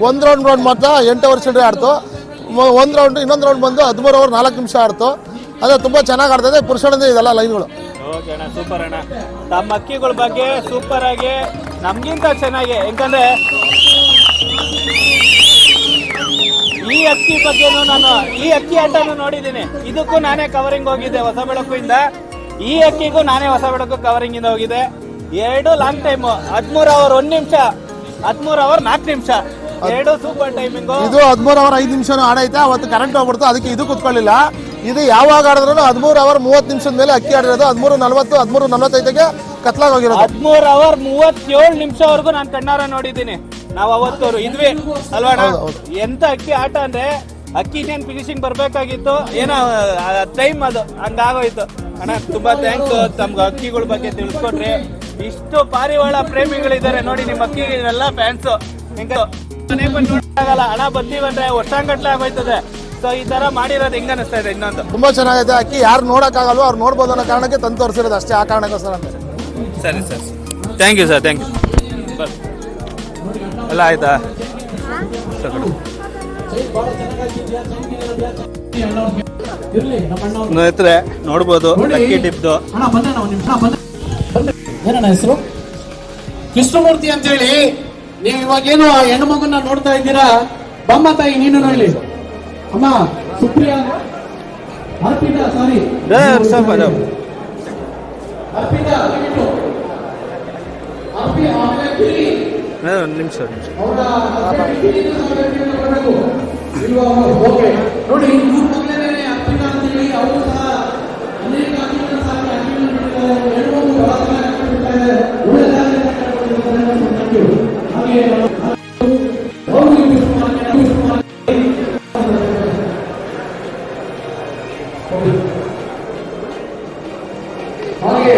[SPEAKER 11] 1 ರೌಂಡ್ ಮಾತ್ರ 8 ಅವರ್ ಚಿಲ್ಲರೆ ಆಡ್ತು. 1 ರೌಂಡ್, ಇನ್ನೊಂದು ರೌಂಡ್ ಬಂದು 13 ಅವರ್ 4 ನಿಮಿಷ ಆಡ್ತು. ಅದೇ ತುಂಬ ಚೆನ್ನಾಗಿ ಆಡ್ತದೆ. ಪುರುಷನಿಂದ ಇದೆಲ್ಲ ಲೈನ್ಗಳು.
[SPEAKER 3] ಓಕೆ ಅಣ್ಣ, ಸೂಪರ್ ಅಣ್ಣ. ತಮ್ಮ ಅಕ್ಕಿಗಳ ಬಗ್ಗೆ ಸೂಪರ್ ಆಗಿ ನಮ್ಗಿಂತ ಚೆನ್ನಾಗಿ, ಯಾಕಂದ್ರೆ ಈ ಅಕ್ಕಿ ಬಗ್ಗೆನೂ ನಾನು ಈ ಅಕ್ಕಿ ಆಟನೂ ನೋಡಿದ್ದೀನಿ. ಇದಕ್ಕೂ ನಾನೇ ಕವರಿಂಗ್ ಹೋಗಿದ್ದೆ ಹೊಸ ಬೆಳಕಿಂದ. ಈ ಅಕ್ಕಿಗೂ ನಾನೇ ಹೊಸ ಬೆಳಕು ಕವರಿಂಗ್ ಇಂದ ಹೋಗಿದ್ದೆ. 2 ಲಾಂಗ್ ಟೈಮ್, 13 ಅವರ್ 1 ನಿಮಿಷ, 13 ಅವರ್ 4 ನಿಮಿಷ, 2 ಸೂಪರ್ ಟೈಮಿಂಗ್. ಇದು
[SPEAKER 11] 13 ಅವರ್ 5 ನಿಮಿಷ ಆಡೈತೆ. ಅವತ್ತು ಕರೆಂಟ್ ಹೋಗ್ಬಿಡ್ತು, ಅದಕ್ಕೆ ಇದು ಕುತ್ಕೊಳ್ಳಿಲ್ಲ. ಇದು ಯಾವಾಗ ಆಡಿದ್ರು 13 ಅವರ್ 30 ನಿಮಿಷದ ಮೇಲೆ ಅಕ್ಕಿ ಆಡಿರೋದು. 13:40, 13:45ಗೆ ಕತ್ಲಾಗೋಗಿರೋದು.
[SPEAKER 3] 13 ಅವರ್ 37 ನಿಮಿಷವರೆಗೂ ನಾನು ಕಣ್ಣಾರ ನೋಡಿದ್ದೀನಿ. ನಾವು ಅವತ್ತವರು ಇದ್ವಿ ಅಲ್ವಾಣ. ಎಂತ ಅಕ್ಕಿ ಆಟ ಅಂದ್ರೆ ಅಕ್ಕಿ ಇನ್ನೇನು ಫಿನಿಶಿಂಗ್ ಬರ್ಬೇಕಾಗಿತ್ತು, ಏನೋ ಟೈಮ್ ಅದು ಹಂಗಾಗೋಯ್ತು. ಅಣ್ಣ ತುಂಬಾ ಥ್ಯಾಂಕ್ಸ್, ತಮ್ಗೆ ಅಕ್ಕಿಗಳ ಬಗ್ಗೆ ತಿಳಿಸ್ಕೊಟ್ರಿ. ಇಷ್ಟು ಪಾರಿವಾಳ ಪ್ರೇಮಿಗಳಿದ್ದಾರೆ ನೋಡಿ ನಿಮ್ಮ ಅಕ್ಕಿಗೆಲ್ಲ ಫ್ಯಾನ್ಸ್. ಮನೆ ಬಂದು ನೋಡಕ್ಕಾಗಲ್ಲ, ಹಣ ಬರ್ತೀವಂದ್ರೆ ವರ್ಷಾಂಗಟ್ಲೆ ಆಗೋಯ್ತದೆ. ಸೊ ಈ ತರ ಮಾಡಿರೋದು ಹೆಂಗ ಅನಿಸ್ತಾ ಇದೆ? ಇನ್ನೊಂದು
[SPEAKER 11] ತುಂಬಾ ಚೆನ್ನಾಗಿದೆ ಅಕ್ಕಿ. ಯಾರು ನೋಡಕ್ಕಾಗಲ್ವೋ ಅವ್ರು ನೋಡ್ಬೋದು ಅನ್ನೋ ಕಾರಣಕ್ಕೆ ತಂದು ತೋರಿಸಿರೋದು ಅಷ್ಟೇ. ಆ ಕಾರಣಕ್ಕೋಸ್ಕರ
[SPEAKER 3] ಸರಿ sir, thank you sir, thank you. ಎಲ್ಲ ಆಯ್ತಾ? ಸ್ನೇಹಿತರೆ ನೋಡ್ಬೋದು ಅಕ್ಕಿ ಟಿಪ್ದು.
[SPEAKER 12] ಏನಣ್ಣ ಹೆಸರು? ಕೃಷ್ಣಮೂರ್ತಿ ಅಂತ ಹೇಳಿ. ನೀವು ಇವಾಗೇನು ಹೆಣ್ಣು ಮಗುನ ನೋಡ್ತಾ ಇದ್ದೀರಾ? ಬಮ್ಮ ತಾಯಿ ನೀನು ಇಲ್ಲಿ. ಅಮ್ಮ ಸುಪ್ರಿಯಾ, ಅರ್ಪಿತಾ, ಸಾರಿ ಅರ್ಪಿತಾ,
[SPEAKER 3] ಒಂದು ನಿಮಿಷ
[SPEAKER 12] ನೋಡಿ. ಅರ್ಪಿತಾ ಅಂತ ಹೇಳಿ ಅವರು ಸಹ ಅನೇಕ ಹಾಗೆ